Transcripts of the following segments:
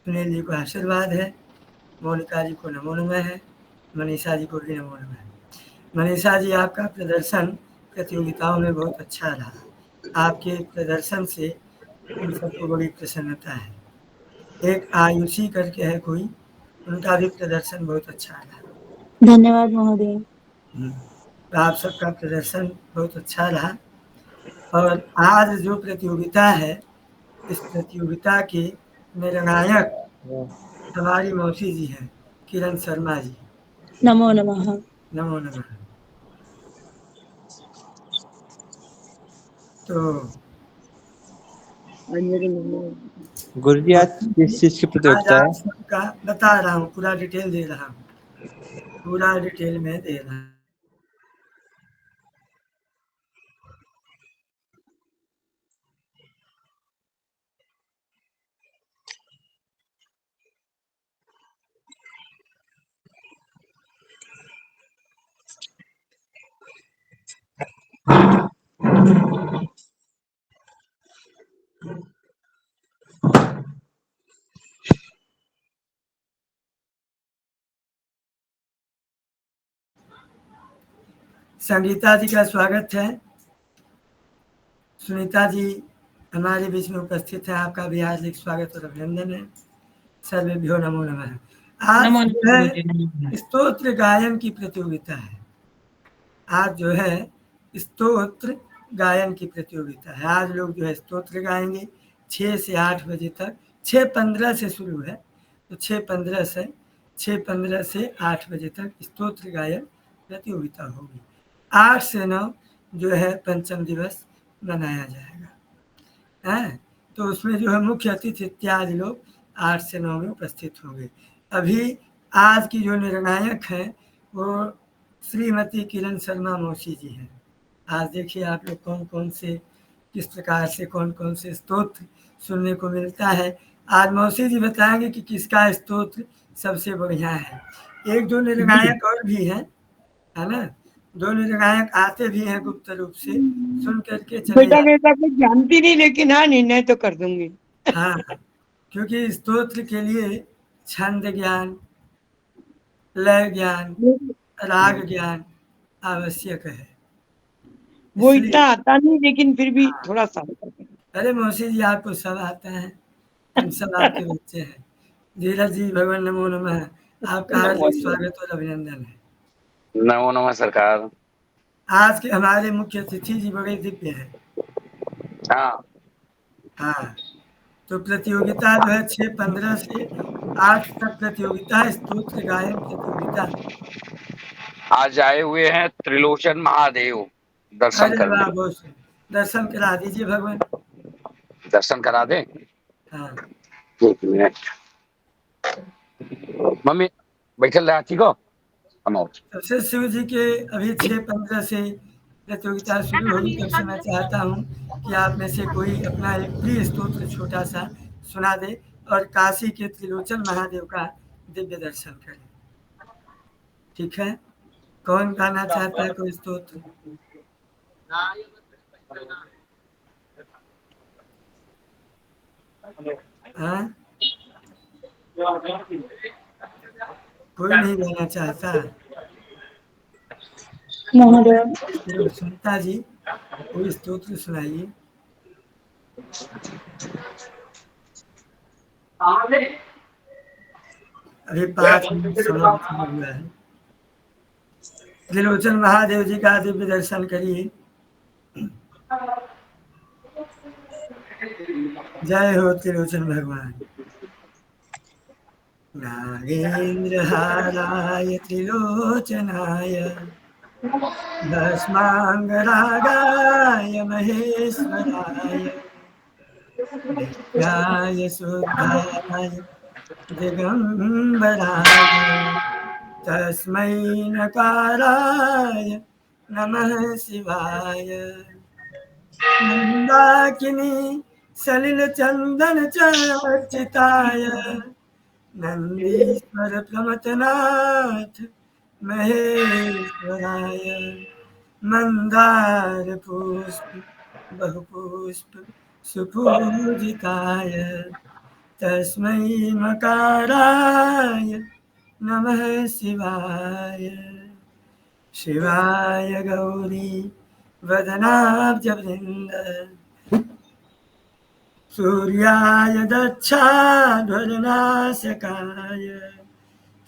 सुनील जी को आशीर्वाद है, मोनिका जी को नमो नमः है, मनीषा जी को भी नमो नमः है। मनीषा जी, आपका प्रदर्शन प्रतियोगिताओं में बहुत अच्छा रहा। आपके प्रदर्शन से हम सबको बड़ी प्रसन्नता है। एक आयुषी करके है कोई, उनका भी प्रदर्शन बहुत अच्छा रहा। धन्यवाद महोदय। तो आप सबका प्रदर्शन बहुत अच्छा रहा। और आज जो प्रतियोगिता है, इस प्रतियोगिता के निर्णायक हमारी मौसी जी हैं, किरण शर्मा जी। नमो नमः। नमो नमः। तो गुरु जी आज किस चीज की आज प्रतियोगिता है? आप सबका बता रहा हूँ, पूरा डिटेल दे रहा हूँ, पूरा डिटेल में दे रहा हूँ। संगीता जी का स्वागत है। सुनीता जी हमारे बीच में उपस्थित है, आपका भी हार्दिक स्वागत और अभिनंदन है। सर्वेभ्यो नमो नमः। आज जो है स्तोत्र गायन की प्रतियोगिता है। आज जो है स्तोत्र गायन की प्रतियोगिता है। आज लोग जो है स्तोत्र गाएंगे 6 से 8 बजे तक। 6:15 से शुरू है, तो 6:15 से 8 बजे तक स्तोत्र गायन प्रतियोगिता होगी। 8 से 9 जो है पंचम दिवस मनाया जाएगा है। तो उसमें जो है मुख्य अतिथि इत्यादि लोग 8 से 9 में उपस्थित होंगे। अभी आज की जो निर्णायक हैं वो श्रीमती किरण शर्मा मौसी जी हैं। आज देखिए आप लोग कौन कौन से, किस प्रकार से कौन कौन से स्तोत्र सुनने को मिलता है। आज मौसी जी बताएंगे कि किसका स्तोत्र सबसे बढ़िया है। एक दो निर्णायक और भी हैं, है ना, दो निर्णायक आते भी हैं गुप्त रूप से, सुन करके चले बेटा जाते। बेटा कुछ जानती नहीं, लेकिन हाँ निर्णय तो कर दूंगी। हाँ, क्योंकि स्तोत्र के लिए छंद ज्ञान, लय ज्ञान, राग ज्ञान आवश्यक है। वो इसलिए इतना आता नहीं, लेकिन फिर भी थोड़ा सा। अरे मौसी जी, आपको सब आता है, हम सब आपके बच्चे हैं। धीरज जी, भगवान नमो नमः, आपका हार्दिक स्वागत और अभिनंदन है। नमो नमः सरकार। आज के हमारे मुख्य अतिथि जी बड़े दिव्य हैं। हाँ, हाँ, तो प्रतियोगिता जो है 6:15 से 8 तक प्रतियोगिता है, स्तोत्र गायन प्रतियोगिता। आज आए हुए हैं त्रिलोचन महादेव दर्शन अरे करने। वाह, बहुत सुंदर। दर्शन करा दीजिए भगवान। दर्शन करा दें? हाँ, एक मिनट। मम्मी बैठल रहा, ठीक हो? हम आओ। सबसे शिव जी के अभी 6:15 से प्रतियोगिता शुरू होगी। तब से मैं चाहता हूँ कि आप में से कोई अपना एक प्रिय स्तोत्र छोटा सा सुना दे और काशी के त्रिलोचन महादेव का दिव्य दर्शन करें। ठीक है, कौन गाना चाहता है कोई स्तोत्र? हाँ, कोई नहीं गाना चाहता। महोदय। चलो सुनीता जी, कोई स्तोत्र सुनाइए। अभी 5 मिनट समय बचा हुआ है। त्रिलोचन महादेव जी का दिव्य दर्शन करिए। जय हो त्रिलोचन भगवान। नागेंद्र हाराय त्रिलोचनाय भस्मांगरागाय महेश्वराय नित्याय शुद्धाय दिगंबराय तस्मै नकाराय नमः शिवाय। मंदाकिनी सलिल चंदन चर्चिताय नंदीश्वर प्रमथनाथ महेश्वराय मंदार पुष्प बहुपुष्प सुपूजिताय तस्मै मकाराय नमः शिवाय। शिवाय गौरी वदनाब्जवृन्द सूर्याय दक्षाध्वरनाशकाय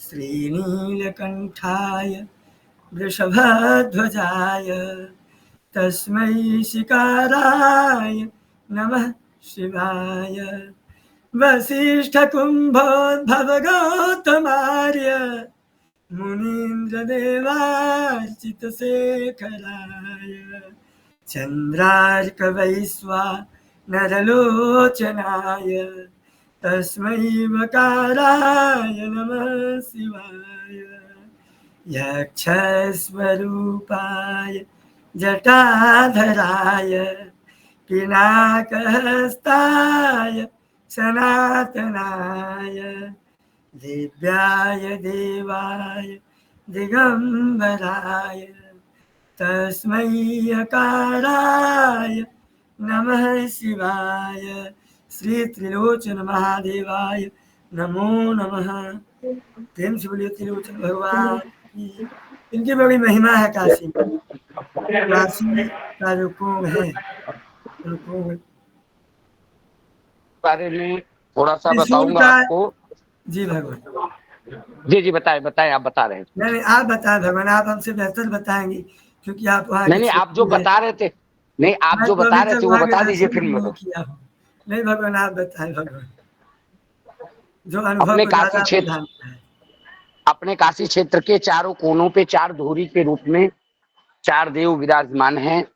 श्रीनीलकण्ठाय वृषभध्वजाय तस्मै शिकाराय नमः शिवाय। वसिष्ठकुम्भोद्भवगौतमार्य मुनीन्द्रदेवार्चितशेखराय चन्द्रार्कवैश्वानरलोचनाय तस्मै वकाराय नमः शिवाय। यक्षस्वरूपाय जटाधराय पिनाकहस्ताय सनातनाय दिव्याय देवाय दिगंबराय तस्मै अकाराय नमः शिवाय। श्री त्रिलोचन महादेवाय नमो नमः। प्रेम से बोलिए त्रिलोचन भगवान की। इनकी बड़ी महिमा है काशी में। काशी का जो कुंभ है, कुंभ बारे में थोड़ा सा त्रिशूल बताऊंगा का। आपको। जी भगवान। जी बताएं बताएं, आप बता रहे थे। नहीं आप बताएं भगवान, आप हमसे बेहतर बताएंगे क्योंकि आप वहाँ के नहीं आप जो क्षेत्र में। बता रहे थे, नहीं आप मैं जो तो अभी बता रहे तक थे वो वहाँ के बता दीजिए दर्शन फिर भी मेरे नहीं को। किया हूँ। नहीं भगवान आप बताएं भगवान, जो अनुभव अपने को काशी ज्यादा क्षेत्र, प्रधान है। अपने काशी क्षेत्र के चारों कोनों पे चार धुरी के रूप में चार देव विराजमान हैं।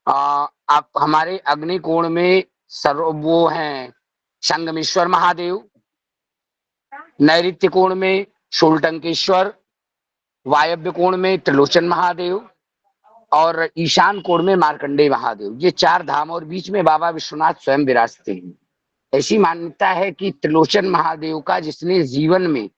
आप हमारे अग्निकोण में सर्व वो हैं संगमेश्वर महादेव, नैऋत्य कोण में शूलटंकेश्वर, वायव्य कोण में त्रिलोचन महादेव और ईशान कोण में मार्कंडेय महादेव। ये चार धाम और बीच में बाबा विश्वनाथ स्वयं विराजते हैं। ऐसी मान्यता है कि त्रिलोचन महादेव का जिसने जीवन में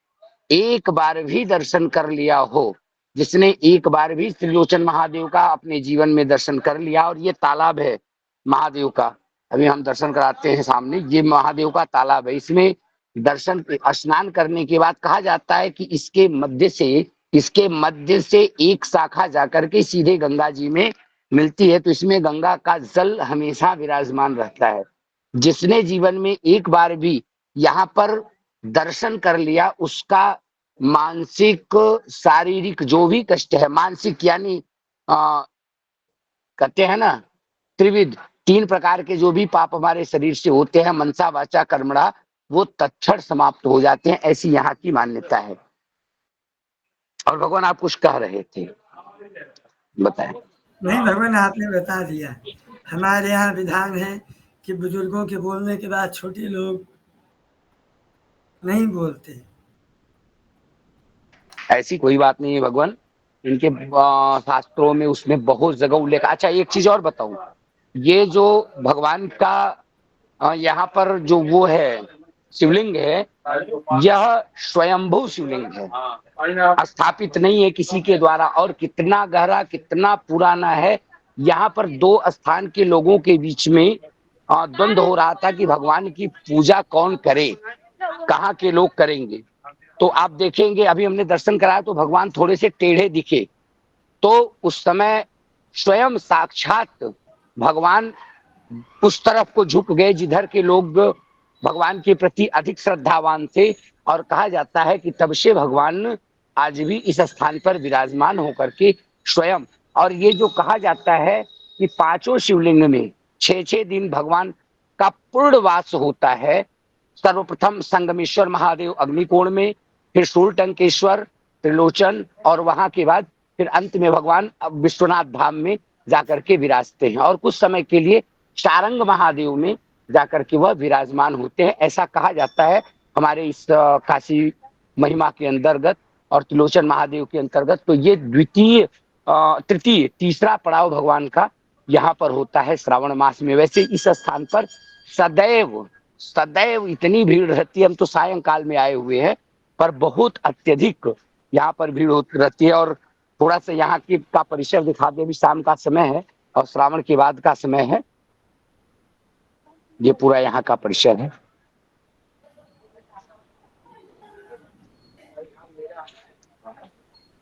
एक बार भी दर्शन कर लिया हो, जिसने एक बार भी त्रिलोचन महादेव का अपने जीवन में दर्शन कर लिया, और ये तालाब है महादेव का, अभी हम दर्शन कराते हैं सामने, ये महादेव का तालाब है। इसमें दर्शन स्नान करने के बाद कहा जाता है कि इसके मध्य से एक शाखा जाकर के सीधे गंगा जी में मिलती है, तो इसमें गंगा का जल हमेशा विराजमान रहता है। जिसने जीवन में एक बार भी यहाँ पर दर्शन कर लिया, उसका मानसिक शारीरिक जो भी कष्ट है, मानसिक यानी कहते हैं ना त्रिविध, तीन प्रकार के जो भी पाप हमारे शरीर से होते हैं, मनसा वाचा कर्मणा, वो तत्क्षण समाप्त हो जाते हैं। ऐसी यहाँ की मान्यता है। और भगवान आप कुछ कह रहे थे, बताएं। नहीं भगवान आपने बता दिया। हमारे यहाँ विधान है कि बुजुर्गों के बोलने के बाद छोटे लोग नहीं बोलते। ऐसी कोई बात नहीं है भगवान, इनके शास्त्रों में उसमें बहुत जगह उल्लेख। अच्छा एक चीज और बताऊं, ये जो भगवान का यहाँ पर जो वो है शिवलिंग है, यह स्वयंभू शिवलिंग है, स्थापित नहीं है किसी के द्वारा। और कितना गहरा कितना पुराना है। यहाँ पर दो स्थान के लोगों के बीच में द्वंद्व हो रहा था कि भगवान की पूजा कौन करे, कहाँ के लोग करेंगे। तो आप देखेंगे अभी हमने दर्शन कराया तो भगवान थोड़े से टेढ़े दिखे, तो उस समय स्वयं साक्षात भगवान उस तरफ को झुक गए जिधर के लोग भगवान के प्रति अधिक श्रद्धावान थे। और कहा जाता है कि तब से भगवान आज भी इस स्थान पर विराजमान होकर के स्वयं, और ये जो कहा जाता है कि पांचों शिवलिंग में 6-6 दिन भगवान का पूर्ण वास होता है। सर्वप्रथम संगमेश्वर महादेव अग्निकोण में, फिर शूलटंकेश्वर, त्रिलोचन, और वहां के बाद फिर अंत में भगवान विश्वनाथ धाम में जाकर के विराजते हैं। और कुछ समय के लिए सारंग महादेव में जाकर के वह विराजमान होते हैं। ऐसा कहा जाता है हमारे इस काशी महिमा के अंतर्गत और त्रिलोचन महादेव के अंतर्गत। तो ये तृतीय तीसरा पड़ाव भगवान का यहाँ पर होता है श्रावण मास में। वैसे इस स्थान पर सदैव इतनी भीड़ रहती है। हम तो सायंकाल में आए हुए हैं, पर बहुत अत्यधिक यहाँ पर भीड़ रहती है। और थोड़ा सा यहाँ की का परिसर दिखा दे, अभी शाम का समय है और श्रावण के बाद का समय है। ये पूरा यहाँ का परिसर है।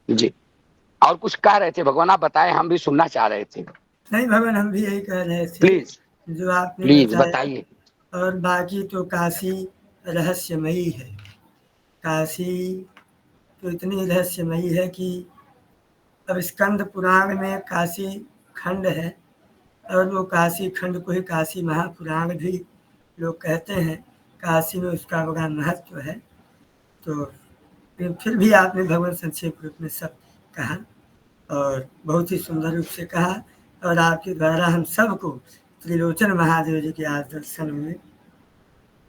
जी, और कुछ कह रहे थे भगवान, आप बताएं, हम भी सुनना चाह रहे थे। नहीं भगवान, हम भी यही कह रहे थे प्लीज जो आपने प्लीज बताया। बताइए। और बाकी तो काशी रहस्यमयी है। काशी तो इतनी रहस्यमयी है कि अब स्कंद पुराण में काशी खंड है, और वो काशी खंड को ही काशी महापुराण भी लोग कहते हैं। काशी में उसका बड़ा महत्व है। तो फिर भी आपने भगवान संक्षेप रूप में सब कहा, और बहुत ही सुंदर रूप से कहा। और आपके द्वारा हम सबको त्रिलोचन महादेव जी के आज दर्शन हुए।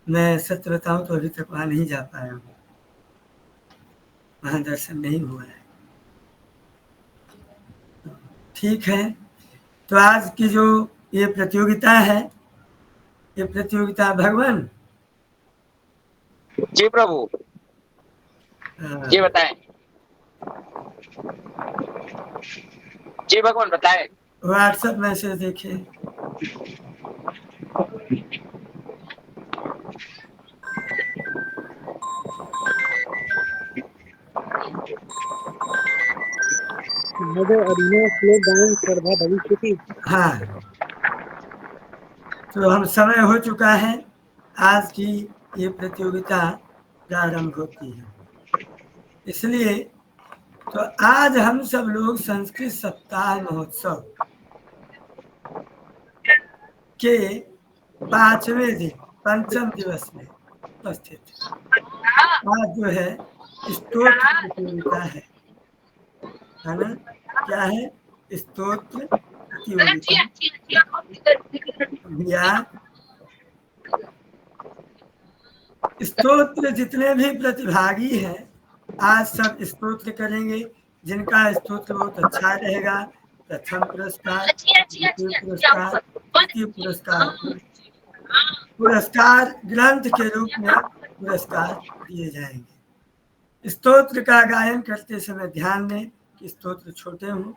मैं सत्य बताऊं तो अभी तक वहाँ नहीं जा पाया हूँ, वहाँ दर्शन नहीं हुआ है। ठीक है, तो आज की जो ये प्रतियोगिता है, ये प्रतियोगिता भगवान जी प्रभु, जी बताएं। जी भगवान बताएं। व्हाट्सएप मैसेज देखिए। भविष्य की। हाँ, तो हम समय हो चुका है, आज की ये प्रतियोगिता प्रारंभ होती है। इसलिए तो आज हम सब लोग संस्कृत सप्ताह महोत्सव के 5वें दिन, पंचम दिवस में उपस्थित है। आज जो है स्तोत्र प्रतियोगिता है ना? क्या है? स्तोत्र प्रतियोगिता। भैया, स्तोत्र जितने भी प्रतिभागी हैं आज सब स्तोत्र करेंगे। जिनका स्तोत्र बहुत अच्छा रहेगा प्रथम पुरस्कार, द्वितीय पुरस्कार, तृतीय पुरस्कार, पुरस्कार ग्रंथ के रूप में पुरस्कार दिए जाएंगे। स्तोत्र का गायन करते समय ध्यान दें कि स्तोत्र छोटे हों,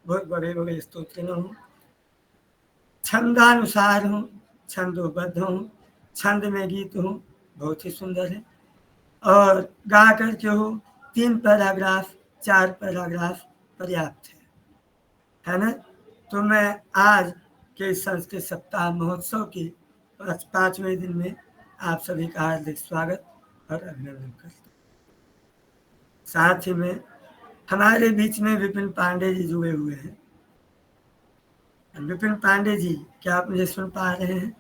बहुत बड़े बड़े स्तोत्र न हों, छंदानुसार हों, छंदोबद्ध हों, छंद में गीत हों, बहुत ही सुंदर है। और गा करके हो 3 पैराग्राफ 4 पैराग्राफ पर्याप्त है ना? तो मैं आज के संस्कृत सप्ताह महोत्सव के 5वें दिन में आप सभी का हार्दिक स्वागत और अभिनंदन करता हूँ। साथ ही में हमारे बीच में विपिन पांडे जी जुड़े हुए हैं। विपिन पांडे जी, क्या आप मुझे सुन पा रहे हैं?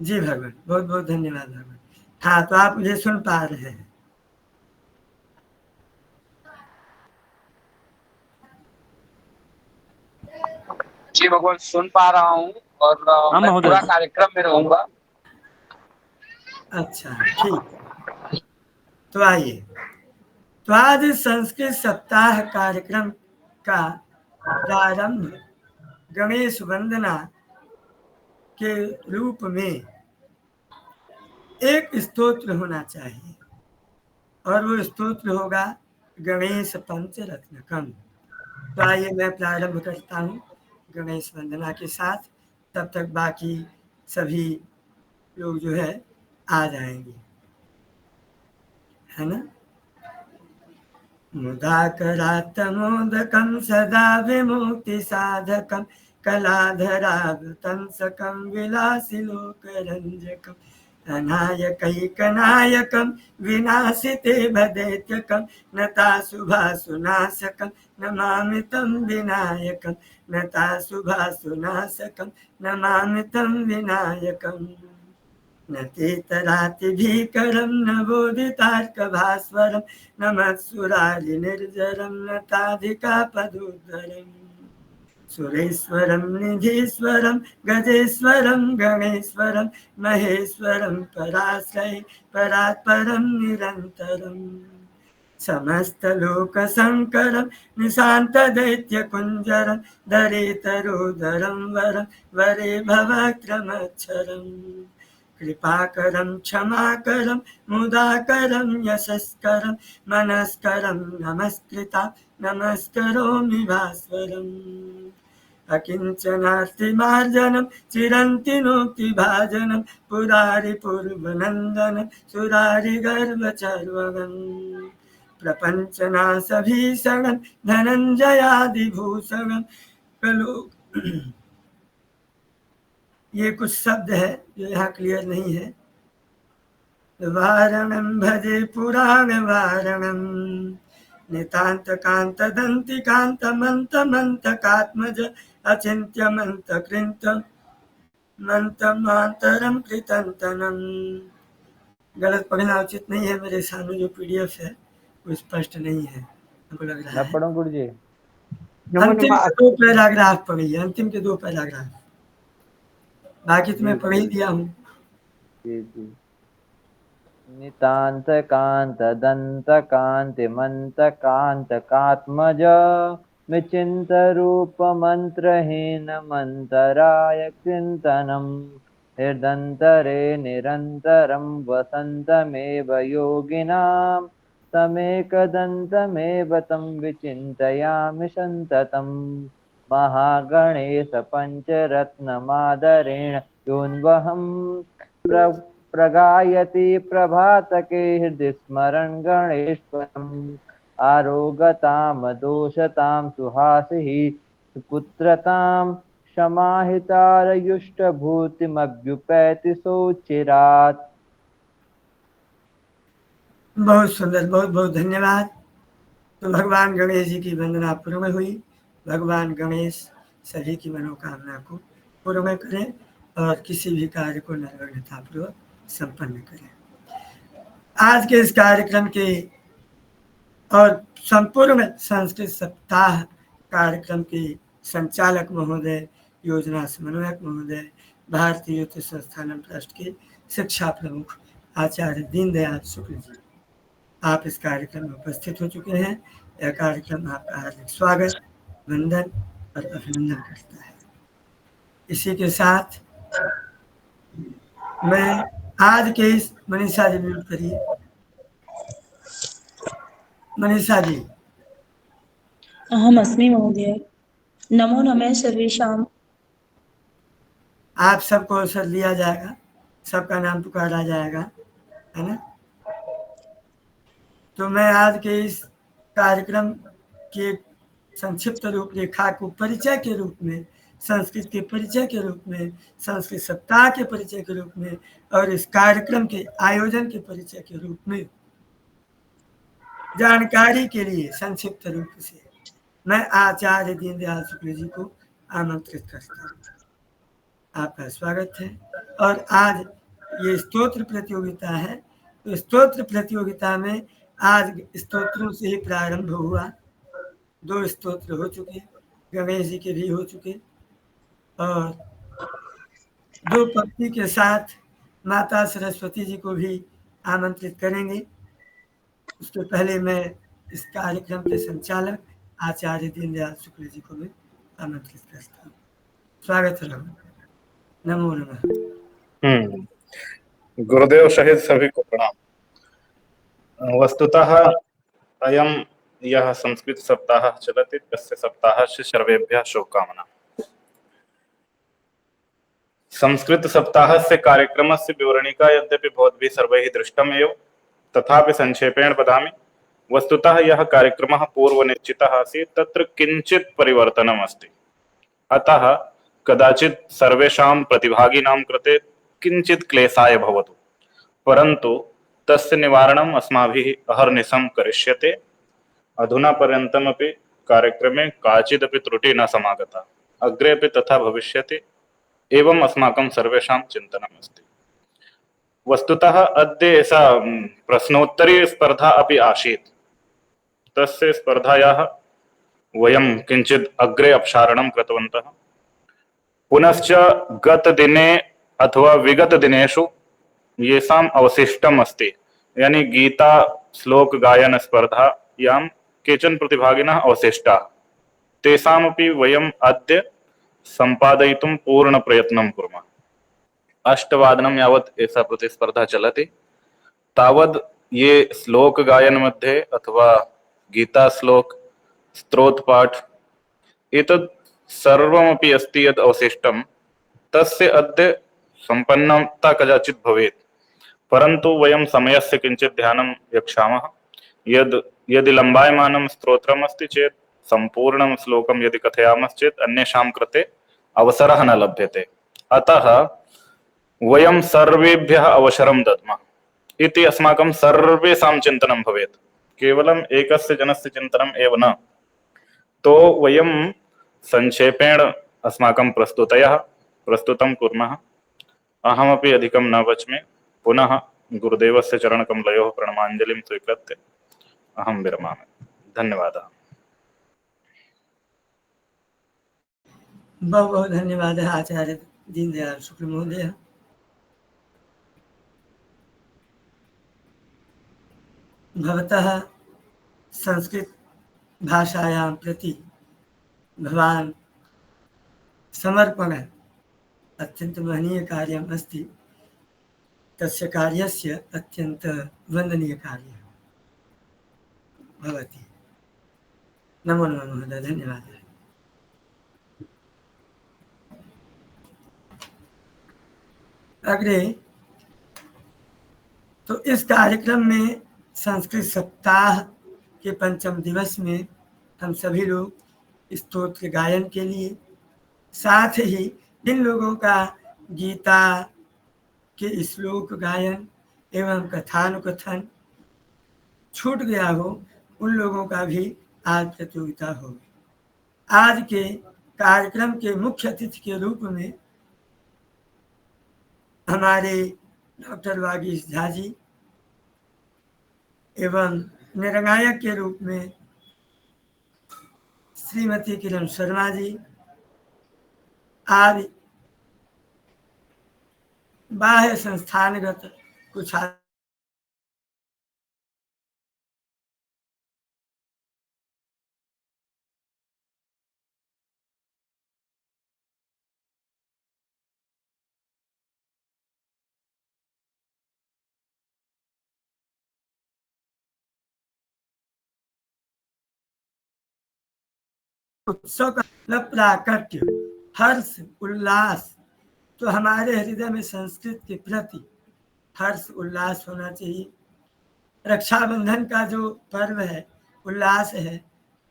जी भगवान, बहुत बहुत धन्यवाद भगवान। हाँ, तो आप मुझे सुन पा रहे हैं? जी भगवान, सुन पा रहा हूँ और मैं पूरा कार्यक्रम में रहूंगा। अच्छा, ठीक। तो आइए, तो आज संस्कृत सप्ताह कार्यक्रम का प्रारंभ गणेश वंदना के रूप में एक स्तोत्र होना चाहिए, और वो स्तोत्र होगा गणेश पंचरत्नकम। तो आइए मैं प्रारंभ करता हूँ गणेश वंदना के साथ। तब तक बाकी सभी लोग जो है आ जाएंगे, है ना? मुदाकरात्तमोदकं सदा विमुक्तिसाधकं कलाधरावृतं सकं विलासिलोकरञ्जकम् अनायकैकनायकं विनाशिते भदैत्यकं नताशुभासुनाशकं नमामि तं विनायकं नताशुभासुनाशकं नमामि तं विनायकम् न चेतरातिभीकरं न बोधितार्कभास्वरं न मत्सुरारिनिर्जरं न ताधिकापदोद्धरम् सुरेश्वरं निधीश्वरं गजेश्वरं गणेश्वरं महेश्वरं पराश्रये परात्परं निरन्तरम् समस्तलोकशङ्करं निशान्तदैत्यकुञ्जरं दरेतरोदरं वरं वरे भवक्रमच्छरम् कृपाकरं क्षमाकरं मुदाकरं यशस्करं मनस्करं नमस्कृता नमस्करोमि भास्वरम् अकिञ्चनास्तिमार्जनं चिरन्ति नोक्तिभाजनं पुरारिपूर्वनन्दनं सुरारिगर्वचर्वगम् प्रपञ्चनाशभीषणं धनञ्जयादिभूषणं कलो। ये कुछ शब्द है जो यहाँ क्लियर नहीं है। वारणं भजे पुराण वारणं नितांत कांत दंति कांत मंत मंत कात्मज अचिंत्य मंत कृंत मंत मांतरम कृतंतनम। गलत पढ़ना उचित नहीं है, मेरे सामने जो पीडीएफ है वो स्पष्ट नहीं है, हमको लग रहा है। पढ़ूं गुरु जी? अंतिम के 2 पैराग्राफ पढ़िए, अंतिम के 2 पैराग्राफ, बाकी तो मैं पढ़ ही दिया हूँ। जी जी। नितांत कांत दंत कांति मंत कांत कात्मज विचिंत रूप मंत्रहीन मंतराय चिंतनम हृदंतरे निरंतरम वसंतमेव योगिनां तमेकदन्तमेव तं विचिन्तयामि सन्ततं महागणेश पञ्चरत्नमादरेण योऽन्वहं प्रगायति प्रभातके हृदि स्मरन् गणेश्वरम् आरोगतां दोषतां सुहासिः सुपुत्रतां समाहितारयुष्टभूतिमभ्युपैति सोचिरात्। बहुत सुंदर, बहुत बहुत धन्यवाद। तो भगवान गणेश जी की वंदना पूर्ण हुई। भगवान गणेश सभी की मनोकामना को पूर्ण करें और किसी भी कार्य को निर्विघ्नतापूर्वक संपन्न करें। आज के इस कार्यक्रम के और संपूर्ण संस्कृत सप्ताह कार्यक्रम के संचालक महोदय, योजना समन्वयक महोदय, भारतीय युक्त संस्थान ट्रस्ट के शिक्षा प्रमुख आचार्य दीनदयाल शुक्ल जी, आप इस कार्यक्रम में उपस्थित हो चुके हैं। यह कार्यक्रम आपका हार्दिक स्वागत, वंदन और अभिनंदन करता है। इसी के साथ मैं आज के इस मनीषा जी म्यूट करिए, मनीषा जी। अहम अस्मि महोदय। नमो नमः सर्वेषां। आप सबको अवसर दिया जाएगा, सबका नाम पुकारा जाएगा, है ना। तो मैं आज के इस कार्यक्रम के संक्षिप्त रूपरेखा को परिचय के रूप में, संस्कृत के परिचय के रूप में, संस्कृत सप्ताह के परिचय के रूप में और इस कार्यक्रम के आयोजन के परिचय के रूप में जानकारी के लिए संक्षिप्त रूप से मैं आचार्य दीनदयाल शुक्ल जी को आमंत्रित करता हूँ। आपका स्वागत है। और आज ये स्तोत्र प्रतियोगिता है, तो स्तोत्र प्रतियोगिता में आज स्तोत्रों से ही प्रारंभ हुआ। 2 स्तोत्र हो चुके, गणेश जी के भी हो चुके और 2 पंक्ति के साथ माता सरस्वती जी को भी आमंत्रित करेंगे। उसके पहले मैं इस कार्यक्रम के संचालक आचार्य दीनदयाल शुक्ल जी को भी आमंत्रित करता हूँ। स्वागत है। नमो नमः। गुरुदेव सहित सभी को प्रणाम। वस्तुतः अयं यह संस्कृत सप्ताह चलति, तस्य सप्ताहस्य सर्वेभ्यः शुभकामना। संस्कृत सप्ताहस्य कार्यक्रमस्य विवरणिका यद्यपि भवद्भिः सर्वैः दृष्टमेव, तथापि संक्षेपेण वदामि। वस्तुतः यह कार्यक्रमः पूर्वनिश्चितः आसीत्, तत्र किञ्चित् परिवर्तनम् अस्ति। अतः कदाचित् सर्वेषां प्रतिभागिनां कृते किञ्चित् क्लेशाय भवतु, परन्तु तस्य निवारणम् अस्माभिः अहर्निशं करिष्यते। अधुना पर्यन्तमपि कार्यक्रमे काचिदपि त्रुटिः न समागता, अग्रेपि तथा भविष्यति, एवम् अस्माकं सर्वेषां चिन्तनम् अस्ति। वस्तुतः अद्य एषा प्रश्नोत्तरी स्पर्धा अपि आसीत्। तस्य स्पर्धायाः वयं किञ्चित् अग्रे अपसारणं कृतवन्तः। पुनश्च गतदिने अथवा विगतदिनेषु येषाम् अवशिष्टम् अस्ति, यानी गीता श्लोक गायन स्पर्धायां केचन प्रतिभागिनः अवशिष्टाः, तेषामपि वयम् अद्य सम्पादयितुं पूर्णप्रयत्नं कुर्मः। 8 यावत् एषा प्रतिस्पर्धा चलति। तावद् ये श्लोक गायन मध्ये अथवा गीता श्लोक स्तोत्रपाठ एतत् सर्वमपि अस्ति यद् अवशिष्टं तस्य अद्य सम्पन्नता कदाचित् भवेत्, परन्तु वयं समयस्य किञ्चित् ध्यानं यच्छामः। यदि लम्बायमानं स्तोत्रम् अस्ति चेत् सम्पूर्णं श्लोकं यदि कथयामश्चेत् अन्येषां कृते अवसरः न लभ्यते। अतः वयं सर्वेभ्यः अवसरं दद्मः इति अस्माकं सर्वेषां चिन्तनं भवेत्, केवलम् एकस्य जनस्य चिन्तनम् एव न। तो वयं संक्षेपेण अस्माकं प्रस्तुतं कुर्मः। अहमपि अधिकं न वच्मि। पुनः गुरुदेवस्य चरणकमलयोः प्रणमाञ्जलिं स्वीकृत्य अहं विरमामि। धन्यवादः। बहुत बहुत धन्यवाद आचार्य दीनदयाल शुक्ल महोदय। भवतः संस्कृत भाषायां प्रति भवान् समर्पण अत्यंत महनीय कार्यम् अस्ति। तस्य कार्यस्य अत्यंत वंदनीय कार्यः भवति। नमो नमः महोदय, धन्यवादः। अग्रे तो इस कार्यक्रम में संस्कृत सप्ताह के पंचम दिवस में हम सभी लोग स्तोत्र गायन के लिए, साथ ही जिन लोगों का गीता के श्लोक गायन एवं कथानुकथन छूट गया हो, उन लोगों का भी आज प्रतियोगिता होगी। आज के कार्यक्रम के मुख्य अतिथि के रूप में हमारे डॉक्टर वागीश झा जी एवं निर्णायक के रूप में श्रीमती किरण शर्मा जी आदि बाह्य संस्थानगत कुछ उत्सव का प्राकट्य, हर्ष, उल्लास, तो हमारे हृदय में संस्कृत के प्रति हर्ष उल्लास होना चाहिए। रक्षाबंधन का जो पर्व है, उल्लास है,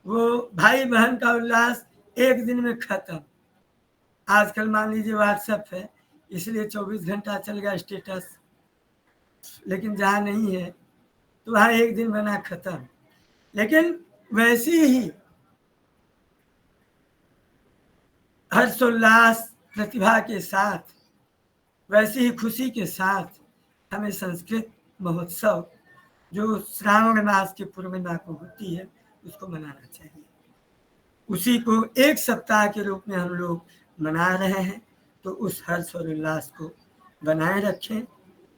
वो भाई बहन का उल्लास एक दिन में खत्म। आजकल मान लीजिए व्हाट्सएप है, इसलिए 24 घंटा चल गया स्टेटस, लेकिन जहाँ नहीं है तो वहाँ एक दिन बना खत्म। लेकिन वैसी ही हर्षोल्लास प्रतिभा के साथ, वैसी ही खुशी के साथ हमें संस्कृत महोत्सव जो श्रावण मास की पूर्णिमा को होती है उसको मनाना चाहिए। उसी को एक सप्ताह के रूप में हम लोग मना रहे हैं, तो उस हर्ष और उल्लास को बनाए रखें।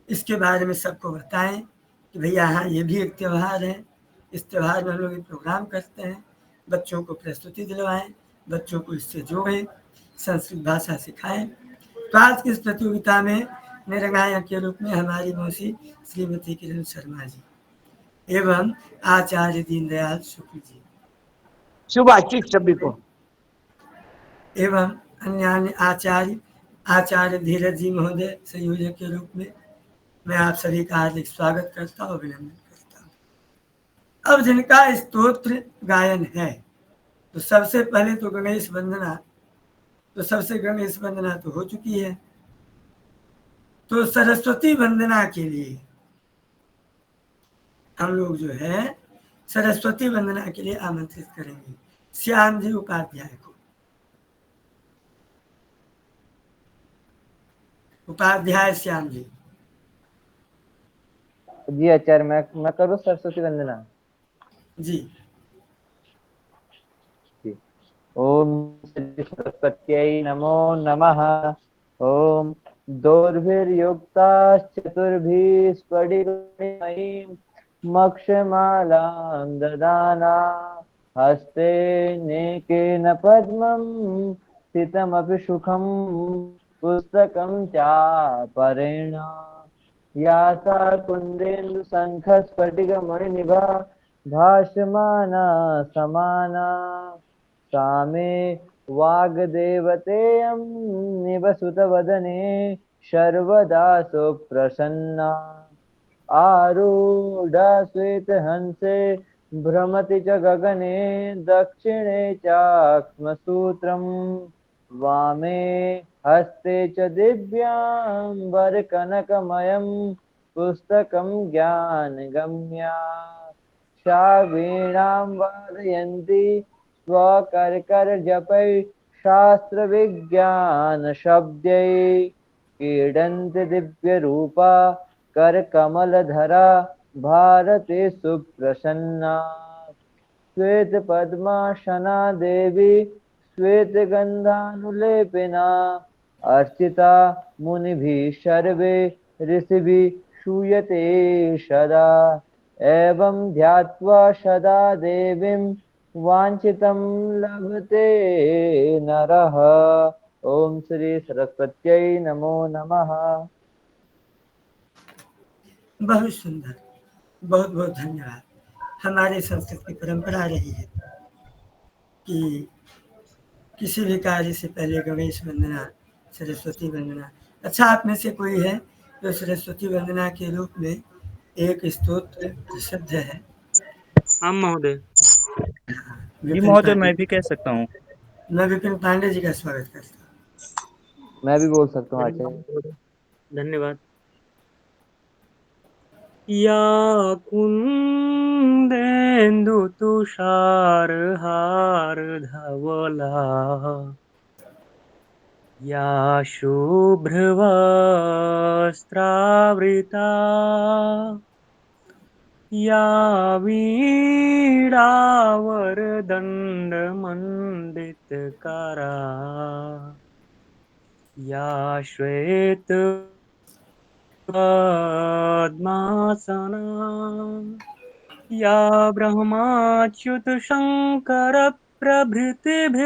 इसके बारे में सबको बताएं कि भैया हाँ, ये भी एक त्यौहार है। इस त्यौहार में हम लोग प्रोग्राम करते हैं, बच्चों को प्रस्तुति दिलवाएं, बच्चों को इससे जोड़ें, संस्कृत भाषा सिखाएं। तो आज की इस प्रतियोगिता में निर्णायक के रूप में हमारी मौसी श्रीमती किरण शर्मा जी एवं आचार्य दीनदयाल शुक्ल जी, शुभ आशीष सभी को, एवं अन्य आचार्य धीरज जी महोदय संयोजक के रूप में मैं आप सभी का हार्दिक स्वागत करता हूँ, अभिनंदन करता हूँ। अब जिनका स्तोत्र गायन है, तो सबसे पहले तो गणेश वंदना, तो सबसे गणेश वंदना तो हो चुकी है। तो सरस्वती वंदना के लिए हम लोग जो है सरस्वती वंदना के लिए आमंत्रित करेंगे श्याम जी उपाध्याय को। उपाध्याय श्याम जी। जी आचार्य, मैं करूँ सरस्वती वंदना? जी। ओम सरस्वत्यै नमो नमः। ओम दोर्भिर्युक्ताश्चतुर्भिः स्फटिकमणिमयीं मक्षमालां ददाना हस्ते नेकेन पद्मं स्थितमपि सुखं पुस्तकं चापरेण या सा कुन्देन्दु शङ्खस्फटिकमणिनिभा भासमाना समाना सा मे वाग्देवतेयं निवसुतवदने सर्वदा सुप्रसन्ना आरूढा श्वेतहंसे भ्रमति च गगने दक्षिणे चाक्ष्मसूत्रम् वामे हस्ते च दिव्याम्बरकनकमयं पुस्तकं ज्ञानगम्या सा वीणां वादयन्ती स्वकर्करजपै शास्त्रविज्ञानशब्दै क्रीडन्ति दिव्यरूपा करकमलधरा भारते सुप्रसन्ना श्वेतपद्मासना देवी श्वेतगन्धानुलेपना अर्चिता मुनिभिः सर्वे ऋषिभिः श्रूयते सदा एवं ध्यात्वा सदा देवीं वाञ्छितं लभते नरः। ओम श्री सरस्वत्यै नमो नमः। बहुत सुंदर, बहुत बहुत धन्यवाद। हमारे संस्कृत की परंपरा रही है कि किसी भी कार्य से पहले गणेश वंदना, सरस्वती वंदना। अच्छा, आप में से कोई है जो सरस्वती वंदना के रूप में एक स्तोत्र प्रसिद्ध है? हम महोदय। जी महोदय, मैं भी कह सकता हूँ। मैं विपिन पांडे जी का स्वागत करता हूँ। मैं भी बोल सकता हूँ आचार्य। धन्यवाद। या कुंदेन्दु तुषार हार धवला या शुभ्रवस्त्रावृता या वीणावरदण्डमण्डितकरा या श्वेत पद्मासना या ब्रह्माच्युत शंकर प्रभृतिभिर्देवैः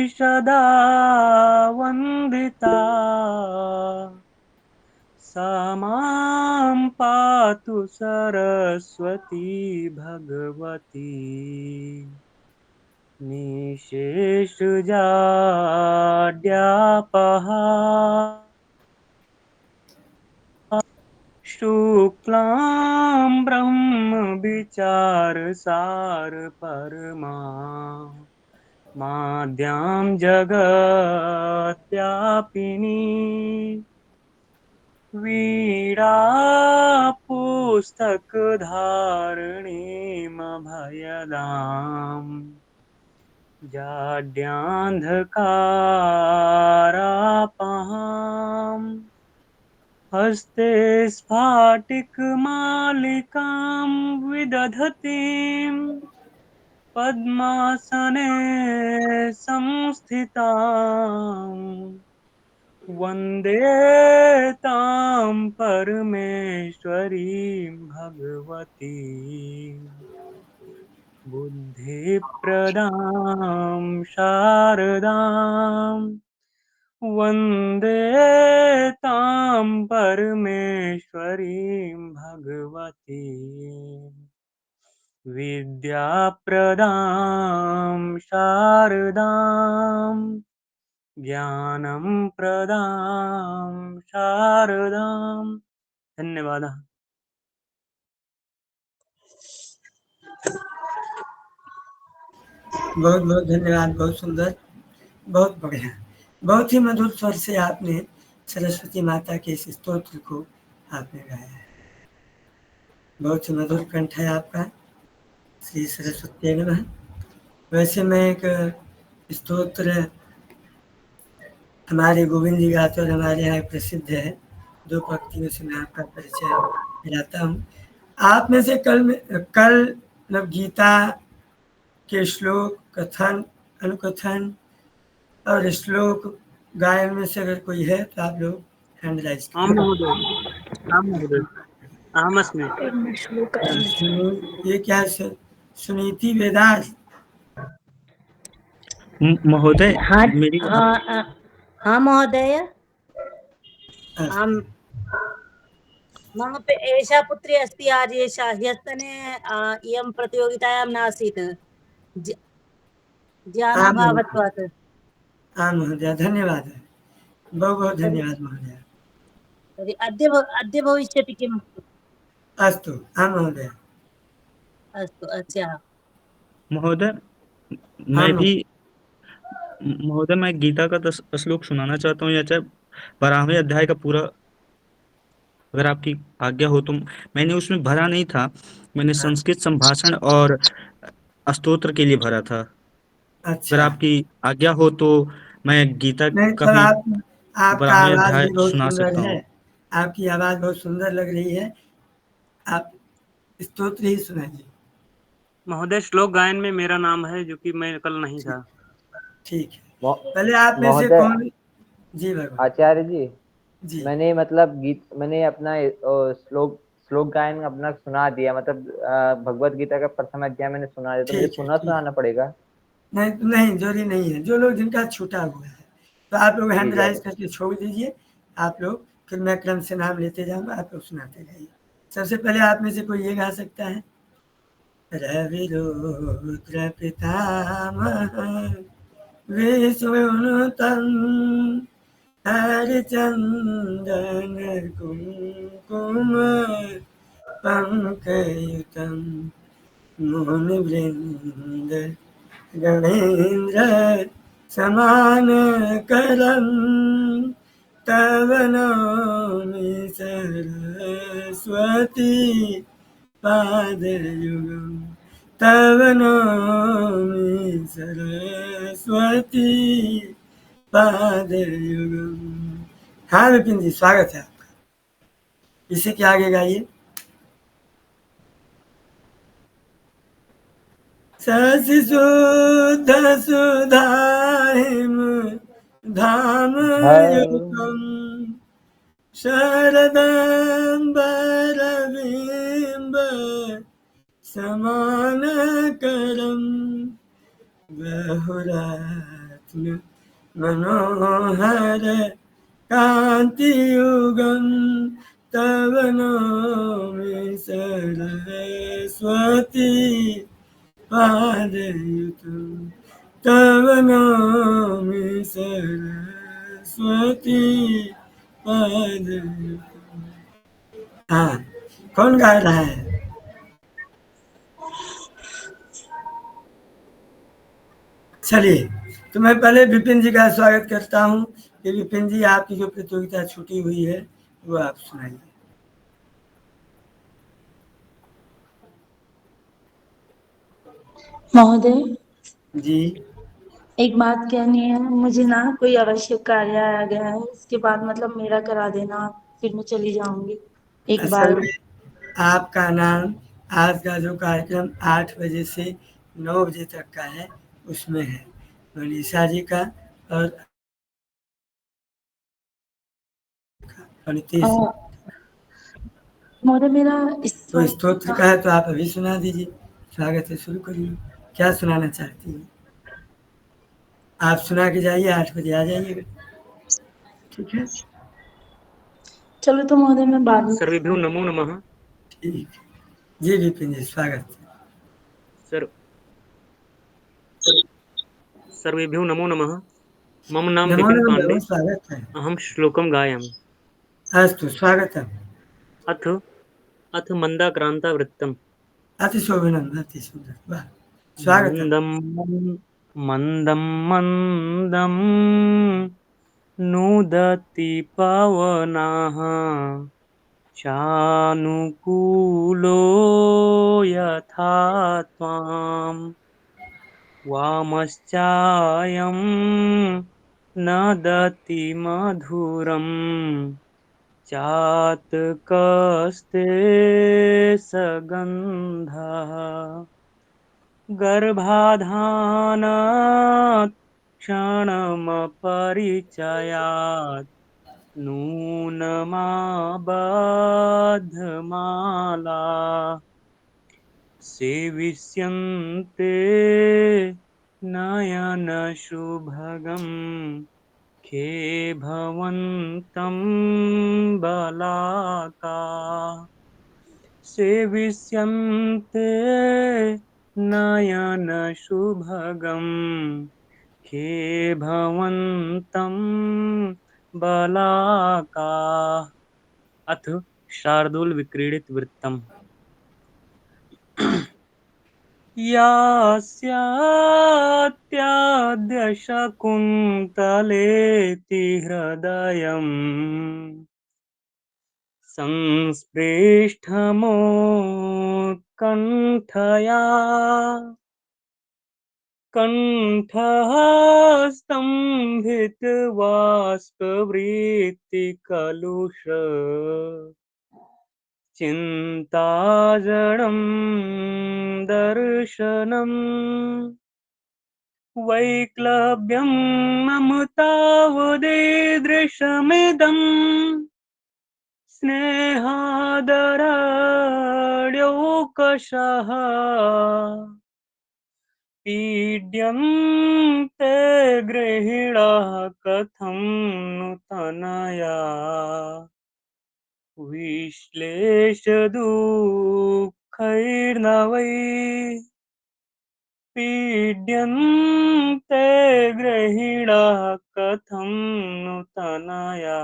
सदा वन्दिता सा मां पातु सरस्वती भगवती निशेषजाड्यापहा शुक्लां ब्रह्म विचार सार परमा माद्यां जगत्यापिनी वीणा पुस्तकधारिणीमभयदाम् जाड्यान्धकारापहाम् हस्ते स्फाटिकमालिकां विदधतीं पद्मासने संस्थिताम् वन्दे तां परमेश्वरीं भगवती बुद्धिप्रदां शारदाम् वन्दे तां परमेश्वरीं भगवती विद्याप्रदां शारदां ज्ञानं प्रदां शारदाम्। धन्यवादः। बहुत बहुत धन्यवाद, बहुत सुंदर, बहुत बढ़िया, बहुत ही मधुर स्वर से आपने सरस्वती माता के इस स्तोत्र को आपने गाया है। बहुत ही मधुर कंठ है आपका। श्री सरस्वती नमः। वैसे मैं एक स्तोत्र हमारे गोविंद जी गाते और हमारे यहाँ प्रसिद्ध है, 2 पंक्तियों से मैं आपका परिचय दिलाता हूँ। आप में से कल गीता के श्लोक कथन, अनुकथन और श्लोक गायन में से अगर कोई है तो आप लोग हैंड राइज करें। ये क्या है? सुनीति वेदांत महोदय। हाँ महोदय। मम एषा पुत्री अस्ति आर्येषा ह्यस्तने इयं प्रतियोगितायां नासीत् ज्ञानाभावत्वात्। आं महोदय, धन्यवादः, बहु बहु धन्यवादः महोदय। तर्हि अद्य भविष्यति किम्? अस्तु, आं महोदय। अस्तु, अच्छा। महोदय हाँ मैं भी महोदय मैं गीता का 10 श्लोक सुनाना चाहता हूँ, या चाहे 12वें अध्याय का पूरा, अगर आपकी आज्ञा हो तो। मैंने उसमें भरा नहीं था, मैंने हाँ, संस्कृत संभाषण और स्तोत्र के लिए भरा था। अगर अच्छा। आपकी आज्ञा हो तो मैं गीता नहीं, का पर भी आपका 12वें आवाज अध्याय भी बहुत सुना सुंदर सकता है। हूँ। आपकी आवाज बहुत सुंदर लग रही है। आप स्तोत्र ही सुनाइए। महोदय श्लोक गायन में मेरा नाम है, जो कि मैं कल नहीं था। ठीक है। मो- पहले आप में से महोदय, कौन? जी भगवान आचार्य जी, जी। मैंने मतलब मैंने अपना श्लोक श्लोक गायन अपना सुना दिया, मतलब भगवत गीता का प्रथम अध्याय मैंने सुना दिया, तो मुझे ठीक है, पुनः ठीक। सुनाना पड़ेगा? नहीं नहीं, जरूरी नहीं है। जो लोग जिनका छूटा हुआ है तो आप लोग हैंड ठीक है। राइज करके छोड़ दीजिए। आप लोग, फिर मैं क्रम से नाम लेते जाऊंगा, आप लोग सुनाते जाइए। सबसे पहले आप में से कोई ये गा सकता है? रविरुद्र पितामह विष्णुतम हरिचंदन कुमकुम पंकयुतम मुनिवृंद गणेन्द्र समानकरं तव नौमि सरस्वती पादयुगं तव नौमि सरस्वती पादयुगं। हाँ विपिन जी, स्वागत है आपका। इसी के आगे गाइए। शशि शुद्ध सुधाहिम धाम युगम शरदम्बरबिम्ब समानकरं बहुरत्न मनोहर कान्तियुगं तव नौमि सरस्वती पादयुतं तव नौमि सरस्वती पादयुतं। हाँ, कौन गा रहा है? चलिए, तो मैं पहले विपिन जी का स्वागत करता हूँ कि विपिन जी, आपकी जो प्रतियोगिता छूटी हुई है वो आप सुनाइए। महोदय, जी। एक बात कहनी है मुझे ना, कोई आवश्यक कार्य आ गया है, उसके बाद मतलब मेरा करा देना, फिर मैं चली जाऊंगी एक बार असल में। में आपका नाम आज का जो कार्यक्रम 8 बजे से 9 बजे तक का है उसमें है, मनीषा जी का और अ, नीतीश। महोदय मेरा तो स्तोत्र का है तो आप अभी सुना दीजिए। स्वागत है, शुरू करिए। क्या सुनाना चाहती हैं? आप सुना के जाइए, 8 बजे आ जाइएगा। ठीक है, चलो तो महोदय मैं बाद में। सर्वेभ्यो नमो नमः। ठीक। जी विपिन जी, स्वागत है। सर सर्वेभ्यो नमो नमः। मम नाम नमो विपिन नमः, पांडे। स्वागत है। अहम श्लोकम गायामि। अस्तु, स्वागतम्। अथ अथ मन्दाक्रान्तावृत्तम्। अतिशोभनम्, अतिसुन्दर, वाह! स्वागतम्। मन्दं मन्दं मन्दं नोदति पवनः चानुकूलो यथा त्वाम् वामश्चायं नदति मधुरम् चातकस्ते सगन्धः गर्भाधानात् क्षणमपरिचयात् नूनमाबध्माला सेविष्यन्ते नयनशुभगम् खे भवन्तं बलाका सेविष्यन्ते नयन शुभगम हे भवन्तं बलाका। अथ शार्दूल विक्रीडित वृत्तम्। यास्याद्य शकुन्तलेति हृदयम् संस्पृष्टमोत्कण्ठया कण्ठः स्तम्भितवाष्पवृत्तिकलुष चिन्ताजडं दर्शनम् वैक्लव्यं मम तावदेदृशमिदम् स्नेहादरण्योकषः पीड्यन्ते गृहिणः कथं नु तनया विश्लेषदुःखैर्न वै पीड्यन्ते गृहिणः कथं नु तनया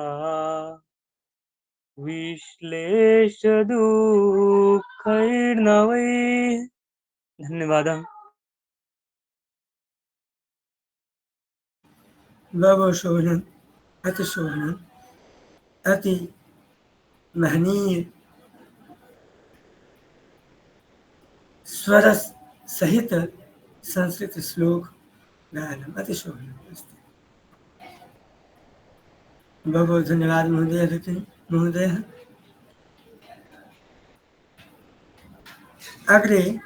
विश्लेषदुःखैर्न वै। धन्यवादः। बहुत शोभन, अति शोभन, अति महनीय स्वर सहित संस्कृत श्लोक गायनम अति शोभन। बहुत बहुत धन्यवाद महोदय। लेकिन महोदय अग्रे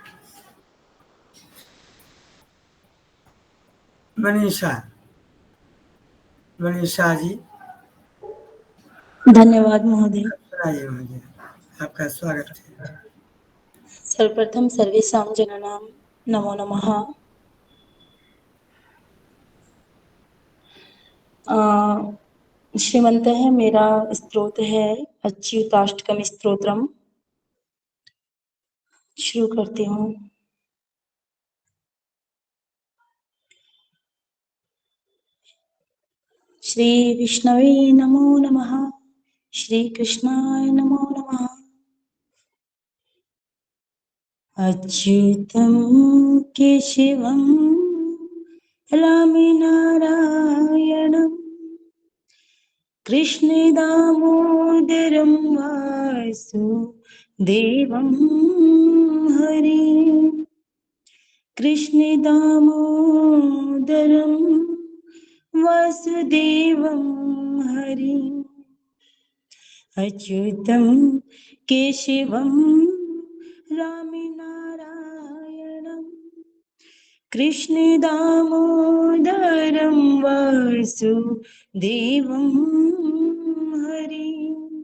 मनीषा जी धन्यवाद महोदय। सुनाइए महोदय, आपका स्वागत है। सर्वप्रथम सर्वेषां जनानां नमो नमः। श्रीमंत है, मेरा स्तोत्र है अच्युताष्टकम स्तोत्रम। शुरू करती हूँ। श्री विष्णवे नमो नमः। श्री कृष्णाय नमो नमः। अच्युतं केशवं रामनारायणं कृष्णदामोदरं वासुदेवं हरिं कृष्णदामोदरं वासुदेवं हरिं अच्युतं केशवं रामनारायणं कृष्णदामोदरं वासुदेवं हरिं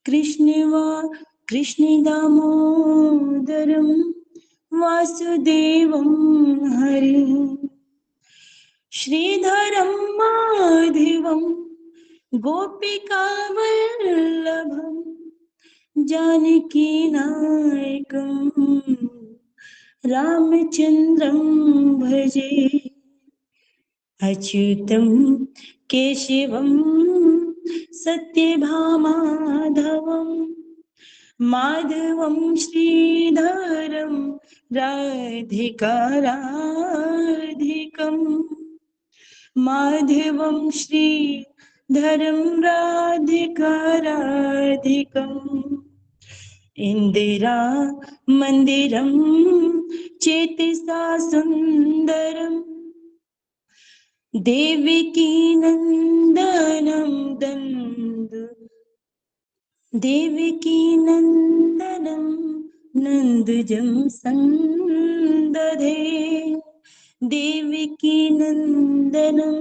कृष्णदामोदरं वासुदेवं हरिं श्रीधरं माधवं गोपिकावल्लभं जानकीनायकं रामचन्द्रं भजे अच्युतं केशवं सत्यभामाधवं माधवं श्रीधरं राधिकाराधिकं माधवं श्रीधरं राधिकाराधिकम् इंदिरा मंदिरं चेतसा सुंदरं देवकी नंदनं देवकी नंदनं नंदजं संदधे देवकी नंदनं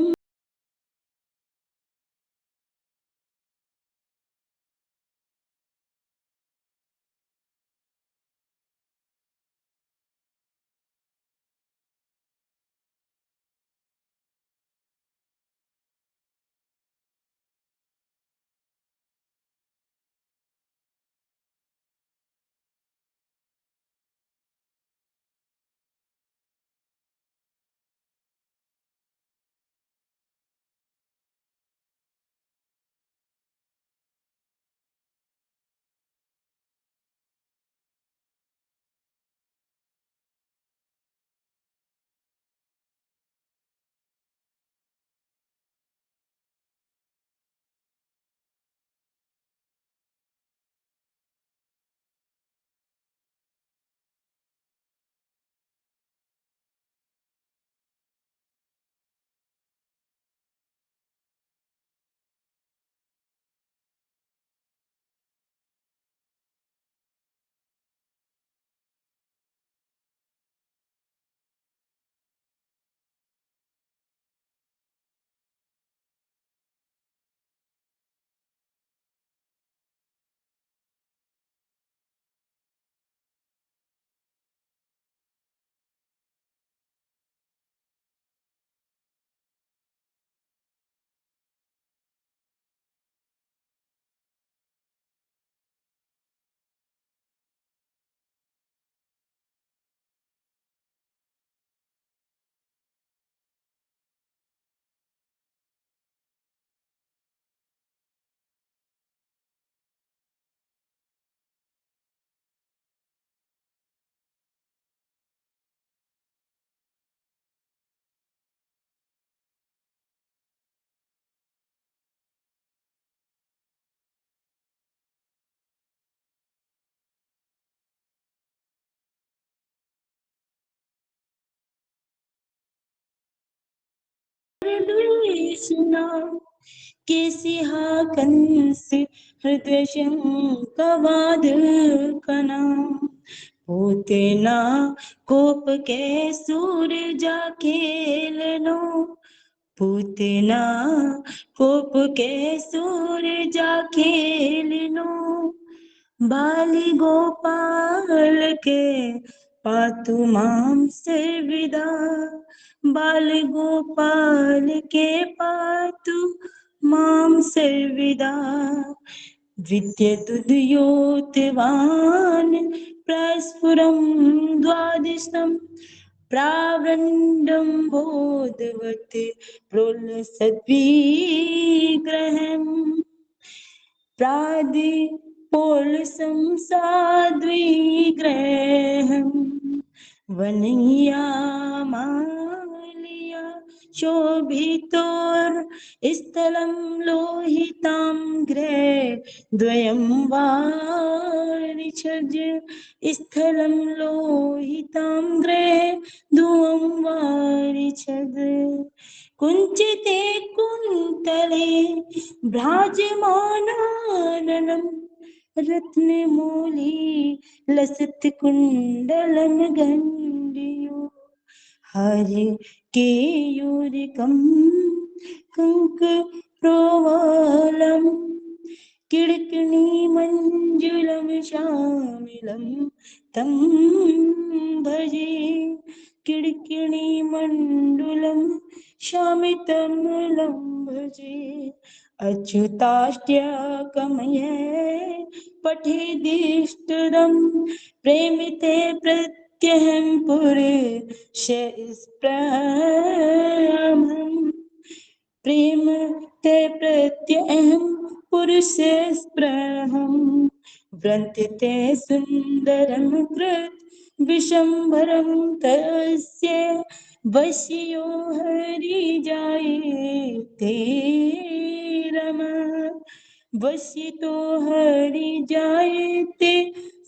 सुना कैसी कंस हृदय शंकवाद कना पूतना कोप के सूर जा खेलनो पूतना कोप के सूर जा खेलनो बाली गोपाल के पातु माम सर्वदा बाल गोपाल के पातु माम सर्वदा विद्युद्योतवान् प्रस्फुरं द्वादशं प्रावृन्दं बोधवत् प्रोल्लसद्विग्रहम् प्रादिपोलसं साद्विग्रहम् वनयामालया शोभितोर्स्थलं लोहितांग्रे द्वयं वारिछज स्थलं लोहितांग्रे द्वयं वारिछद कुञ्चिते कुन्तले भ्राजमानाननं रत्नमौली लसत् कुण्डलं गण्डियो हरे केयूरिकं कङ्कप्रोवालं किङ्किणीमञ्जुलं श्यामिलं तं भजे किङ्किणीमण्डुलं श्यामितमलं भजे अच्युताष्ट्यकमये पठेदिष्टदं प्रेमिते प्रत्यहं पुरुषस्प्रभं प्रेम ते प्रत्यहं पुरुषस्प्रभं व्रन्तिते सुन्दरं कृत विशंभरं तस्य वश्यो हरि जायते रमा वशितो हरि जायते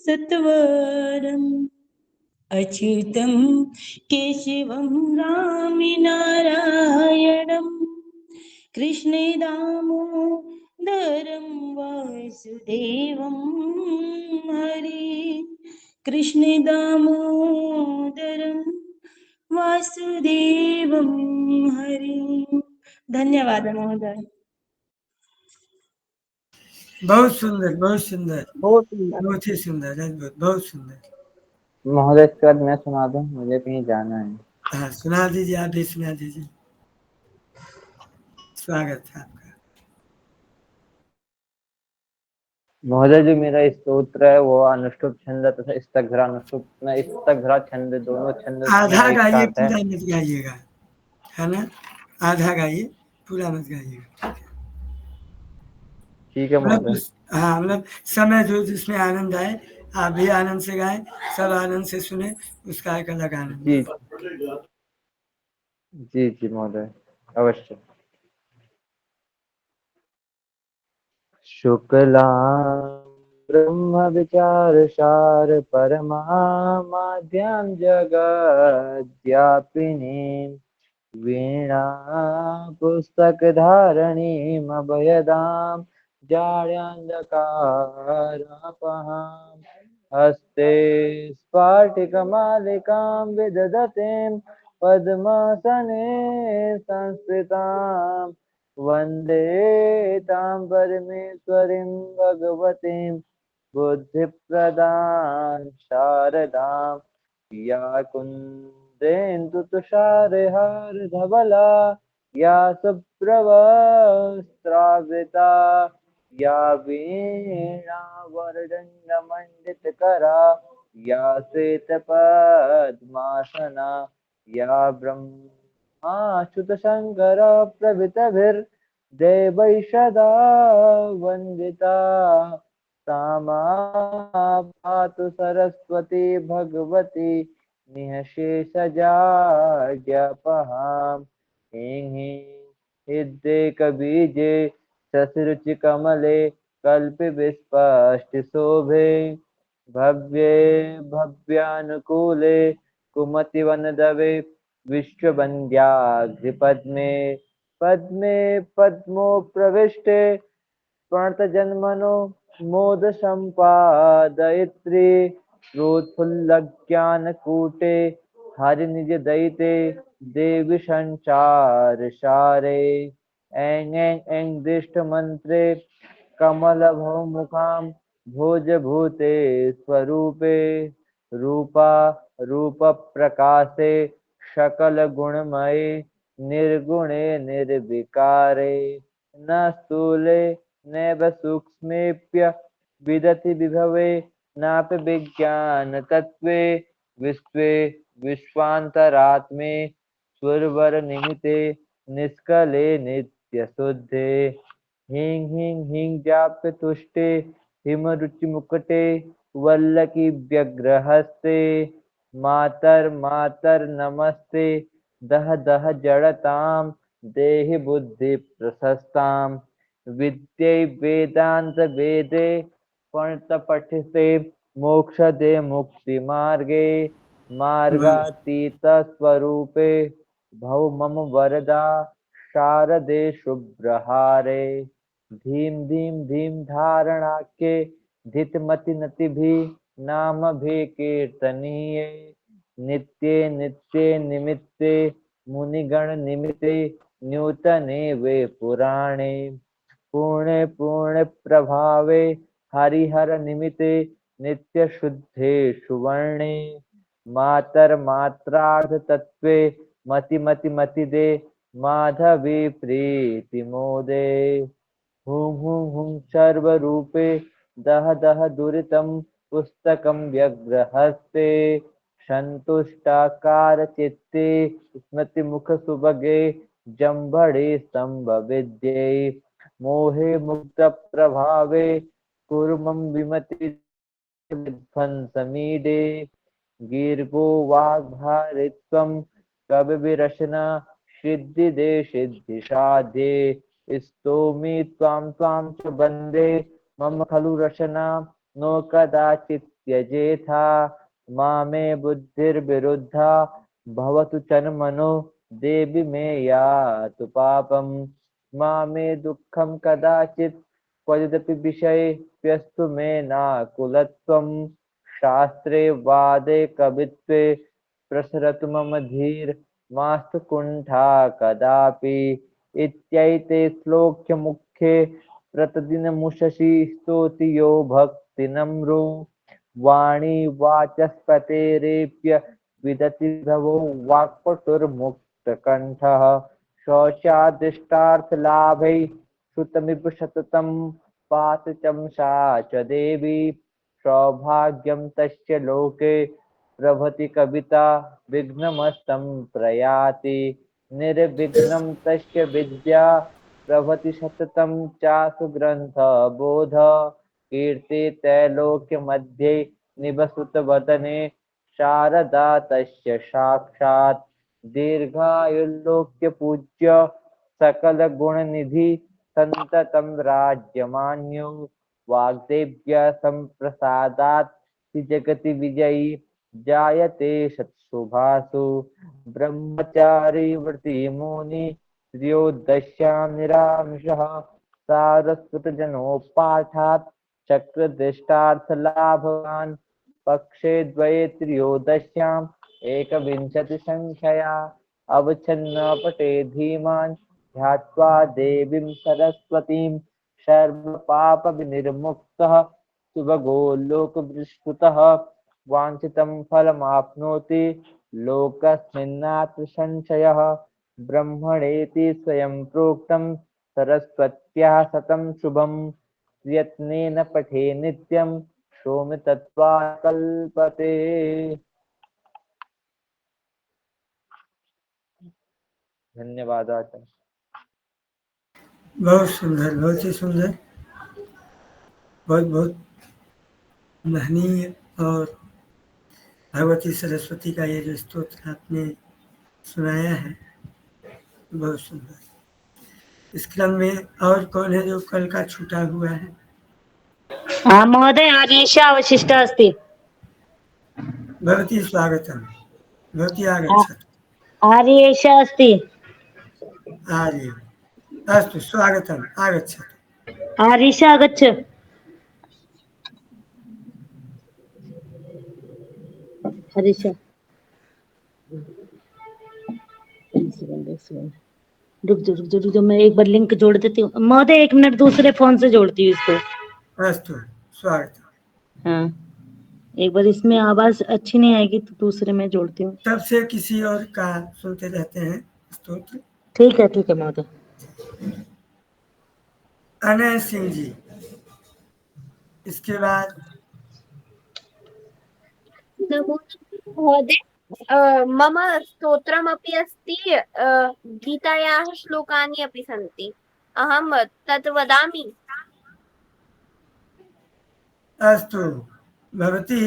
सत्वरम् अच्युतं केशवं रामनारायणं कृष्णे दामोदरं वासुदेवं हरि कृष्णे दामोदरं वासुदेवं हरि। धन्यवाद महोदय। बहुत सुंदर, बहुत सुंदर, बहुत सुंदर। बहुत ही सुंदर, अद्भुत, बहुत सुंदर। महोदय इसके बाद मैं सुना दूं, मुझे कहीं जाना है। हाँ सुना दीजिए, आप भी सुना दीजिए। स्वागत है आपका। महोदय जो मेरा स्तोत्र है वो अनुष्टुप छंद तथा स्तग्रा अनुष्टुप में स्तग्रा छंद दोनों छंद आधा में गाइए, एक साथ है। पूरा मत गाइएगा, है ना? आधा गाइए, पूरा मत गाइएगा। ठीक है मतलब महोदय। हाँ, मतलब समय जो जिसमें आनंद आए, आप भी आनंद से गाएं, सब आनंद से सुने, उसका एक अलग आनंद। जी जी जी महोदय, अवश्य। शुक्ला ब्रह्म विचार सार परमाद्यां जगद्व्यापिनीं वीणा पुस्तक धारणीं अभयदां जाड्यान्धकारापहां हस्ते स्फाटिकमालिकां विदधतीं पद्मासने संस्थितां वन्दे तां परमेश्वरीं भगवतीं बुद्धिप्रदां शारदां या कुन्देन्दुतुषारहारधवला या शुभ्रवस्त्रावृता या वीणावरदण्डमण्डितकरा या श्वेतपद्मासना या ब्रह्माच्युतशङ्कर प्रभृतिभिर्देवैः सदा वन्दिता सा मां पातु सरस्वती भगवती निःशेषजाड्यपहां ह्रीं हृद्येकबीजे शशिरुचिकमले कल्पविस्पष्टिशोभे भव्ये भव्यानुकूले कुमतिवनदवे विश्ववन्द्याघ्रिपद्मे पद्मे पद्मो प्रविष्टे प्रणतजन्मनो मोद सम्पादयित्री प्रोत्फुल्लज्ञानकूटे हरिनिज दयिते देवी संचार सारे ऐं ऐं ऐं दृष्टमन्त्रे कमलभौमुखां भोजभूते स्वरूपे रूपा रूपप्रकाशे सकलगुणमये निर्गुणे निर्विकारे न स्थूले नैव सूक्ष्मेप्य विदति विभवे नापि विज्ञानतत्त्वे विश्वे विश्वान्तरात्मे सुरवरनिमिते निष्कले नित्यशुद्धे ह्रीं ह्रीं ह्रीं जाप्य तुष्टे हिमरुचिमुकुटे वल्लकी व्यग्रहस्ते मातर नमस्ते दह दह जड़तां देहि बुद्धि प्रशस्तां विद्ये वेदांत वेदे पंत पठिते मोक्षदे मुक्ति मार्गे मार्गातीत स्वरूपे भव मम वरदा शारदे शुभ्रहारे धीं धीं धीं धारणाख्ये धितमति नतिभि नाम भी कीर्तनीये नित्ये नित्ये निमित्ते मुनिगण निमित्ते नूतने वे पुराणे पूर्णे पूर्णे प्रभावे हरिहर निमित्ते नित्य शुद्धे सुवर्णे मात्रार्थ तत्वे मति मति मति दे माधवी प्रीति मोदे हुं हुं हुं सर्वरूपे दह दह दुरितं पुस्तकं व्यग्रहस्ते संतुष्टाकार चित्ते स्मृति मुख सुभगे जंभड़े स्तंभ विद्ये मोहे मुक्त प्रभावे कुर्मं विमति विध्वंसमीडे गीर्गो वाग्भारित्वं कविरचना सिद्धिदे सिद्धिसाध्ये स्तोमि त्वां त्वां च वन्दे मम खलु रचना नो कदाचित् त्यजेथा मामे बुद्धिर्विरुद्धा भवतु तन्मनो देवि मे यातु पापं मामे दुःखं कदाचित् क्वचिदपि विषये व्यस्तु मे नाकुलत्वं शास्त्रे वादे कवित्वे प्रसरतु मम धीर् मास्तु कुण्ठा कदापि इत्यैते श्लोक्य मुख्ये प्रतिदिनमुषसि स्तोति यो भक्तिनम्रो वाणी वाचस्पतेरेप्य विदति भवो वाक्पटुर्मुक्तकण्ठः शौचादिष्टार्थलाभै श्रुतमिव सततं पातु चंसा च देवी सौभाग्यं तस्य लोके प्रभृति कविता विघ्नमस्तं प्रयाति निर्विघ्नं तस्य विद्या प्रभृति सततं चासु ग्रंथ बोध कीर्ति त्रैलोक्य मध्ये निवसुत वदने शारदा तस्य साक्षात् दीर्घायुर्लोक्य पूज्य सकल गुण निधि संततं राज्यमान्यो वाग्देव्य संप्रसादात् जगति विजयी जायते सत्सुभासु ब्रह्मचारी व्रती मुनि त्र्योदश्यां निरामिषः सारस्वत जनोपाठात् चक्रदृष्टार्थलाभवान् पक्षे द्वये त्रयोदश्याम् एकविंशति संख्यया अवच्छन्न पटे धीमान् ध्यात्वा देवीं सरस्वतीं सर्वपापविनिर्मुक्तः सुभगो लोकविष्टुतः वाञ्छितं फलमाप्नोति लोकस्मिन्नात्र संशयः ब्रह्मणेति स्वयं प्रोक्तं सरस्वत्याः शतं शुभं यत्नेन पठे नित्यं सौम्यतत्त्वा कल्पते। धन्यवाद आचार्य। बहुत सुंदर, बहुत ही सुंदर, बहुत बहुत महनीय। और भगवती सरस्वती का ये जो स्तोत्र आपने सुनाया है बहुत सुंदर। इस क्रम में और कौन है जो कल का छूटा हुआ है? महोदय आर्येषा अवशिष्टा अस्ति। भवती स्वागतम्, भवती आगच्छतु। आर्येषा अस्ति। आर्य अस्तु स्वागतम् आगच्छतु। आरिषा आगच्छ। हरीशा रुक जाओ मैं एक बार लिंक जोड़ देती हूँ महोदय। 1 मिनट दूसरे फोन से जोड़ती हूँ इसको। अस्तु स्वागतम्। हाँ एक बार इसमें आवाज अच्छी नहीं आएगी तो दूसरे में जोड़ती हूँ। तब से किसी और का सुनते रहते हैं स्तोत्र। ठीक है महोदय। अनय सिंह जी, इसके बाद नमो महोदय। मम स्तोत्रमपि अस्ति, गीतायाः श्लोकानि अपि सन्ति, अहं तत् वदामि। अस्तु भवती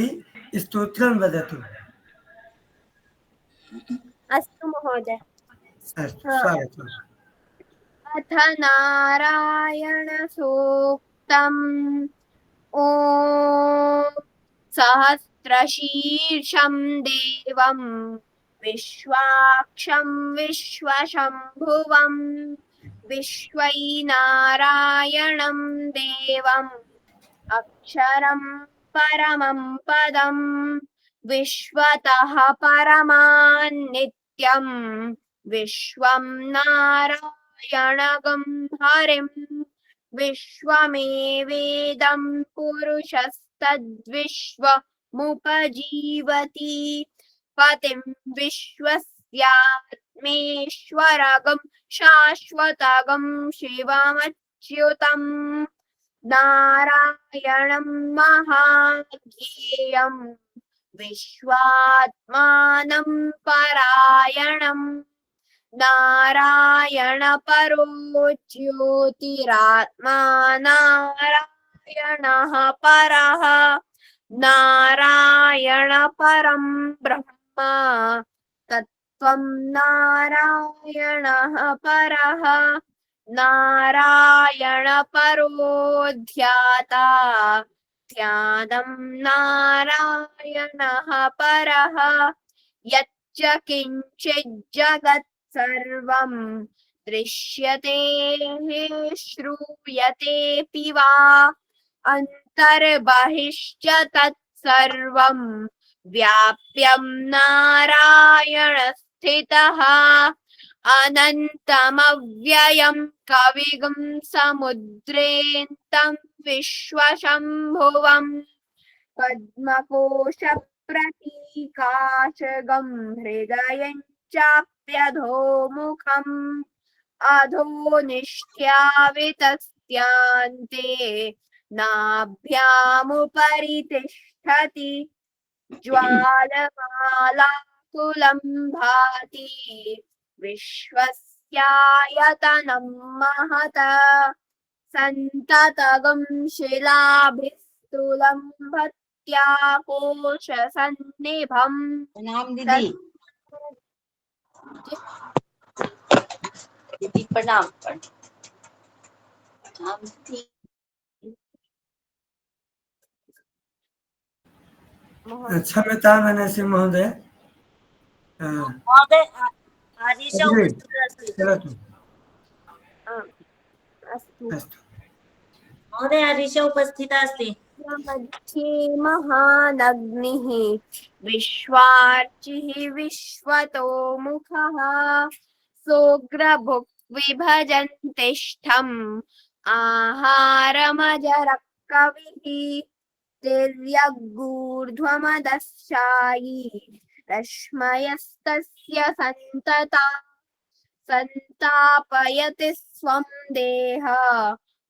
स्तोत्रं वदतु। अस्तु महोदय। अस्तु स्वागतम्। अथ नारायण सूक्तम् ॐ सहस्रशीर्षं देवं विश्वाक्षं विश्वशम्भुवं विश्वैनारायणं देवम् अक्षरं परमं पदं विश्वतः परमान्नित्यं विश्वं नारायणगं हरिं विश्वमेवेदं पुरुषस्तद्विश्वमुपजीवति पतिं विश्वस्यात्मेश्वरगं शाश्वतगं शिवमच्युतम् नारायणं महाज्ञेयं विश्वात्मानं परायणं नारायण परो ज्योतिरात्मा नारायणः परः नारायण परं ब्रह्म तत्त्वं नारायणः परः नारायण परो ध्याता ध्यानं नारायणः परः यच्च किञ्चित् जगत् सर्वं दृश्यते श्रूयतेऽपि वा अन्तर्बहिश्च तत्सर्वं व्याप्यं नारायण स्थितः अनन्तमव्ययं कविगुं समुद्रेऽन्तं विश्वशम्भुवम् पद्मकोशप्रतीकाशगं हृदयं चाप्यधोमुखम् अधोनिष्ठ्यावितस्त्यान्ते नाभ्यामुपरि तिष्ठति ज्वालमालाकुलं भाति विश्वस्यायतनं महत सन्ततगं शिलाभिस्तुलं भत्याकोशसन्निभम्। प्रणाम दीदी। दीदी प्रणाम। क्षम्यतां मनसि महोदय। महोदय आरिषा उपस्थिता अस्ति। चलतु। अस्तु महोदय आरिषा उपस्थिता अस्ति। मध्ये महानग्निः विश्वार्चिः विश्वतो मुखः सोग्रभुक् विभजन्तिष्ठम् आहारमजरः कविः तिर्यगूर्ध्वमदशायी रश्मयस्तस्य संतापयति स्वं देह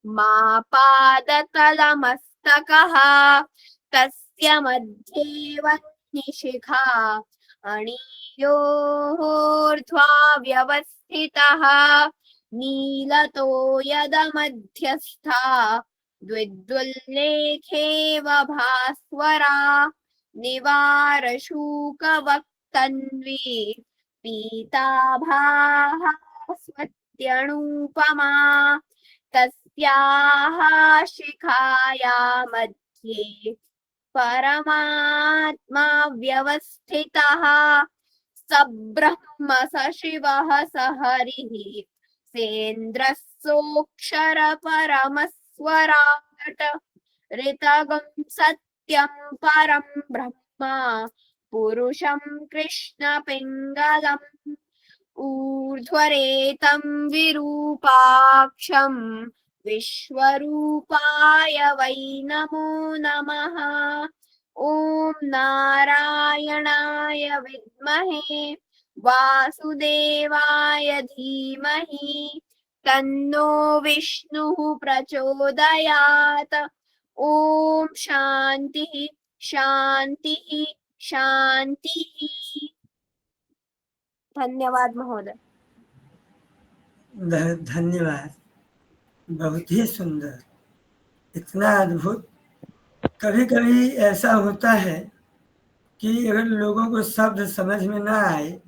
मापादतलमस्तकः तस्य मध्ये वह्निशिखा अणियोर्ध्वा व्यवस्थितः नीलतो यदमध्यस्था द्विद्वल्लेखेव भास्वरा निवारशूकवक्तन्वी पीताभाः स्वत्यणूपमा तस्याः शिखाया मध्ये परमात्मा व्यवस्थितः स ब्रह्म स शिवः स हरिः सेन्द्रः सोऽक्षर परमस्वराट ऋतगं सत्यं परं ब्रह्म पुरुषं कृष्णपिङ्गलम् ऊर्ध्वरेतं विरूपाक्षं विश्वरूपाय वै नमो नमः। ॐ नारायणाय विद्महे वासुदेवाय धीमहि तन्नो विष्णुः प्रचोदयात्। ॐ शान्तिः शान्तिः शान्तिः। धन्यवाद महोदय। धन्यवाद, बहुत ही सुंदर, इतना अद्भुत। कभी कभी ऐसा होता है कि अगर लोगों को शब्द समझ में ना आए,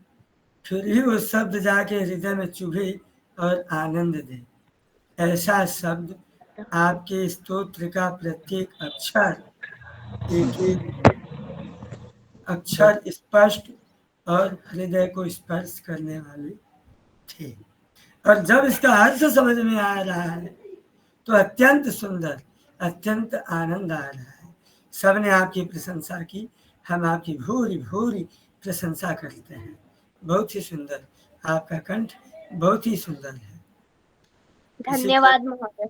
फिर भी वो शब्द जाके हृदय में चुभे और आनंद दे। ऐसा शब्द आपके स्तोत्र का प्रत्येक अक्षर, एक एक अक्षर स्पष्ट और हृदय को स्पर्श करने वाले थे। और जब इसका अर्थ समझ में आ रहा है तो अत्यंत सुंदर, अत्यंत आनंद आ रहा है। सबने आपकी प्रशंसा की, हम आपकी भूरी भूरी प्रशंसा करते हैं। बहुत ही सुंदर, आपका कंठ बहुत ही सुंदर है। धन्यवाद महोदय।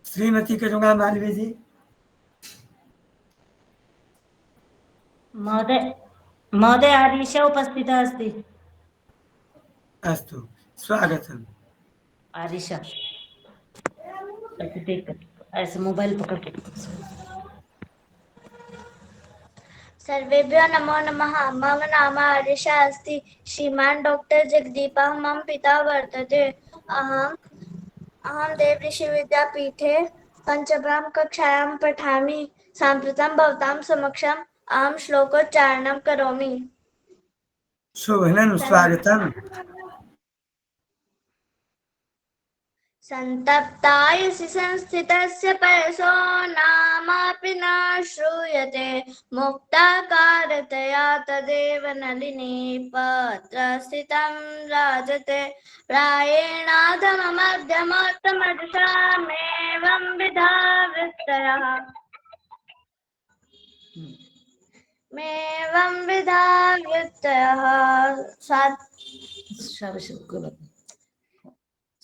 श्रीमती करुणा मालवीय जी। महोदय आरीशा उपस्थिता अस्ति। अस्तु, स्वागतम। आरीशा ऐसे मोबाइल पकड़ के। सर्वेभ्यो नमो नमः। मम नाम आरिषा अस्ति। श्रीमान् डॉक्टर जगदीपः मम पिता वर्तते। अहं देवऋषि विद्यापीठे पञ्चमं कक्षायां पठामि। साम्प्रतं भवतां समक्षम् अहं श्लोकोच्चारणं करोमि। शुभनं, स्वागतम्। संतप्तायसि संस्थितस्य परशो नामापि न श्रूयते। मुक्ताकारतया तदेव नलिनी पत्रस्थितं राजते। प्रायेणाधममध्यमोत्तमदिशामेवं विधा वृत्तयः।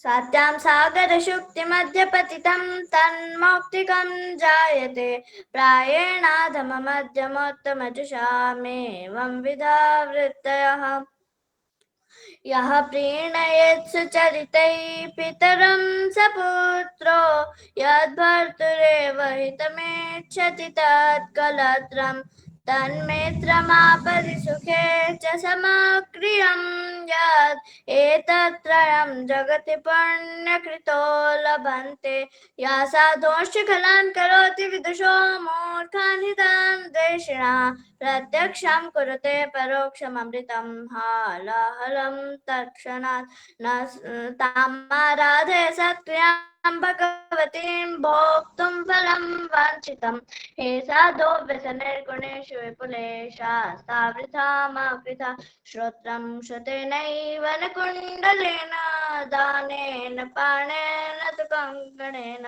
सात्यां सागरशुक्तिमध्यपतितं तन्मौक्तिकं जायते। प्रायेणाधममध्यमोत्तमजुषामेवं विधा वृत्तयः। यः प्रीणयेत् सुचरितैः पितरं स पुत्रो यद्भर्तुरेव हितमेच्छति तत्कलत्रम् तन्मित्रमापदि सुखे च समक्रियं यत् एतत्त्रयं जगति पुण्यकृतो लभन्ते। या साधोश्चखलान् करोति विदुषो मूर्खान् हितान् द्वेषिणः प्रत्यक्षं कुरुते परोक्षममृतं हालाहलं तत्क्षणात् न तामाराधे सत्क्रियां भगवतीं भोक्तुं फलं वाञ्छितं। हे साधो व्यसनैर्गुणेषु विपुलेशास्ता वृथा मा वृथा। श्रोत्रं श्रुतेनैव न कुण्डलेन दानेन पाणेन तु कङ्कणेन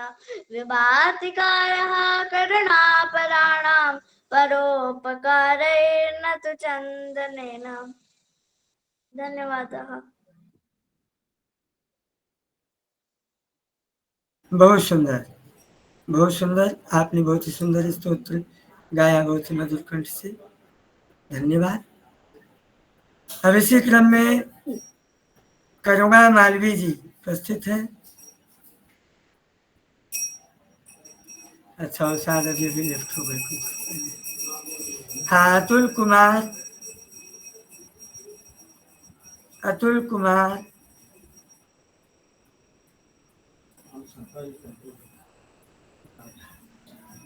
विभाति कायः करुणापराणां परोपकारेण तु चन्दनेन। धन्यवादः। बहुत सुंदर, बहुत सुंदर। आपने बहुत ही सुंदर स्तोत्र गाया, बहुत ही मधुर कंठ से। धन्यवाद। अब इसी क्रम में करुणा मालवीय जी उपस्थित हैं। अच्छा, और शायद अभी अभी लेफ्ट हो गए कुछ। हाँ, अतुल कुमार, अतुल कुमार।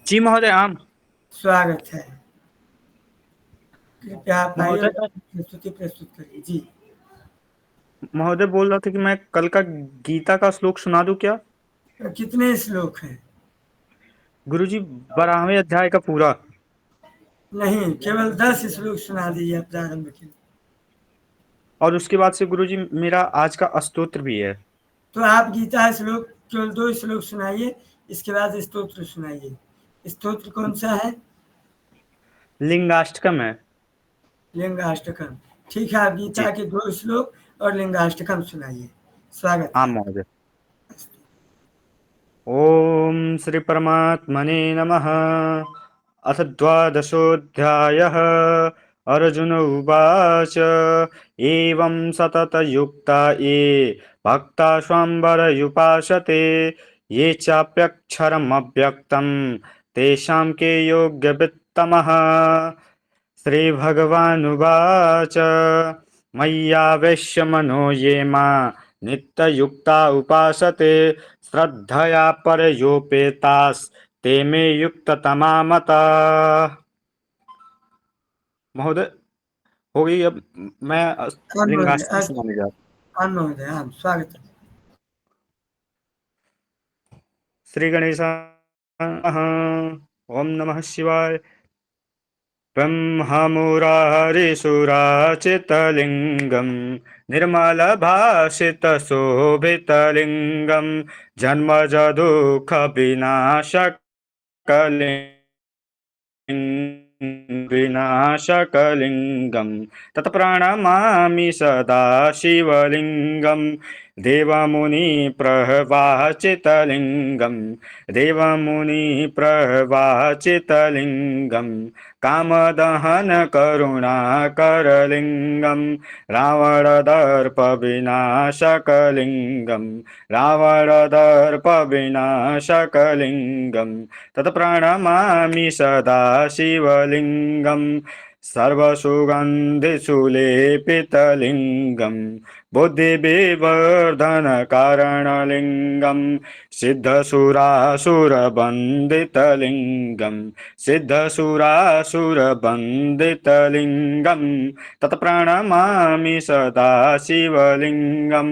जी महोदय, आम स्वागत है। कृपया आप प्रस्तुति प्रस्तुत करिए। जी महोदय, बोल रहा था कि मैं कल का गीता का श्लोक सुना दूं क्या? तो कितने श्लोक हैं? गुरुजी, 12वें अध्याय का पूरा। नहीं, केवल 10 श्लोक सुना दीजिए प्रारंभ के। और उसके बाद से गुरुजी मेरा आज का स्तोत्र भी है। तो आप गीता श्लोक केवल 2 श्लोक सुनाइए, इसके बाद स्तोत्र सुनाइए। स्तोत्र कौन सा है? लिंगाष्टकम है। लिंगाष्टकम, ठीक है। आप गीता के 2 श्लोक और लिंगाष्टकम सुनाइए। स्वागत। हाँ महोदय। ओम श्री परमात्मने नमः। अथ द्वादशोऽध्यायः। अर्जुन उवाच एवं सततयुक्ता ये भक्ता स्वाम्बरयुपासते ये चाप्यक्षरमव्यक्तं तेषां के योग्यवित्तमः। श्रीभगवानुवाच मय्यावेश्य मनो ये मां नित्ययुक्ता उपासते श्रद्धया परयोपेतास्ते मे युक्ततमा मताः। महोदय हो गई। अब मैं लिंगाष्टकम सुनाने जा रहा हूँ। महोदय हाँ, स्वागत है। श्री गणेशाय ओम नमः शिवाय। ब्रह्ममुरारिसुराचितलिङ्गं निर्मलभासितशोभितलिङ्गं विनाशकलिङ्गं तत्प्रणमामि सदा शिवलिङ्गं देवमुनिप्रवाचितलिङ्गं कामदहन करुणाकरलिङ्गं रावणदर्पविनाशकलिङ्गं तत्प्रणमामि सदा शिवलिङ्गं सर्वसुगन्धिसुलेपितलिङ्गं बुद्धिविवर्धनकारणलिङ्गं सिद्धसुरासुरवन्दितलिङ्गं तत्प्रणमामि सदा शिवलिङ्गं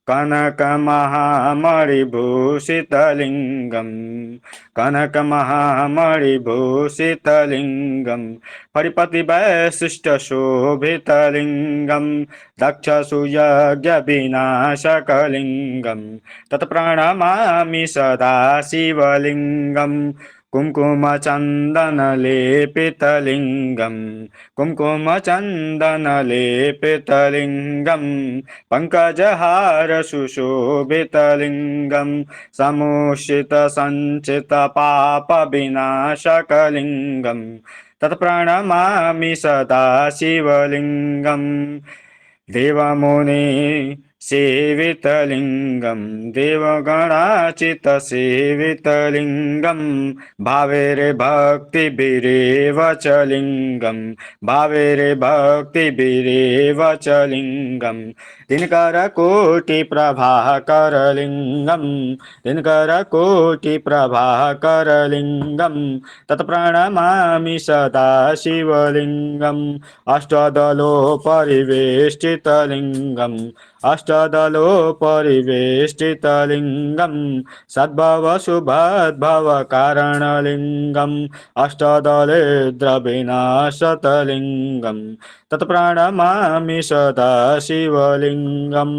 कनकमहामणिभूषितलिङ्गं परिपतिवैशिष्टशोभितलिङ्गं दक्षसूयज्ञविनाशकलिङ्गं तत्प्रणमामि सदा शिवलिङ्गं कुङ्कुमचन्दनलेपितलिङ्गं पङ्कजहारसुशोभितलिङ्गं समुषितसञ्चितपापविनाशकलिङ्गं तत्प्रणमामि सदा शिवलिङ्गं देवमुनिसेवितलिङ्गं देवगणाचितसेवितलिङ्गं भावेरे भक्तिभिरेव च लिङ्गं भावेरे भक्तिभिरेव च लिङ्गं दिनकरकोटिप्रभाकरलिङ्गं तत्प्रणमामि सदा शिवलिङ्गं अष्टदलोपरिवेष्टितलिङ्गं सद्भवसुभद्भवकारणलिङ्गं अष्टदले द्रविनाशतलिङ्गं तत्प्रणमामि सदा शिवलिङ्गं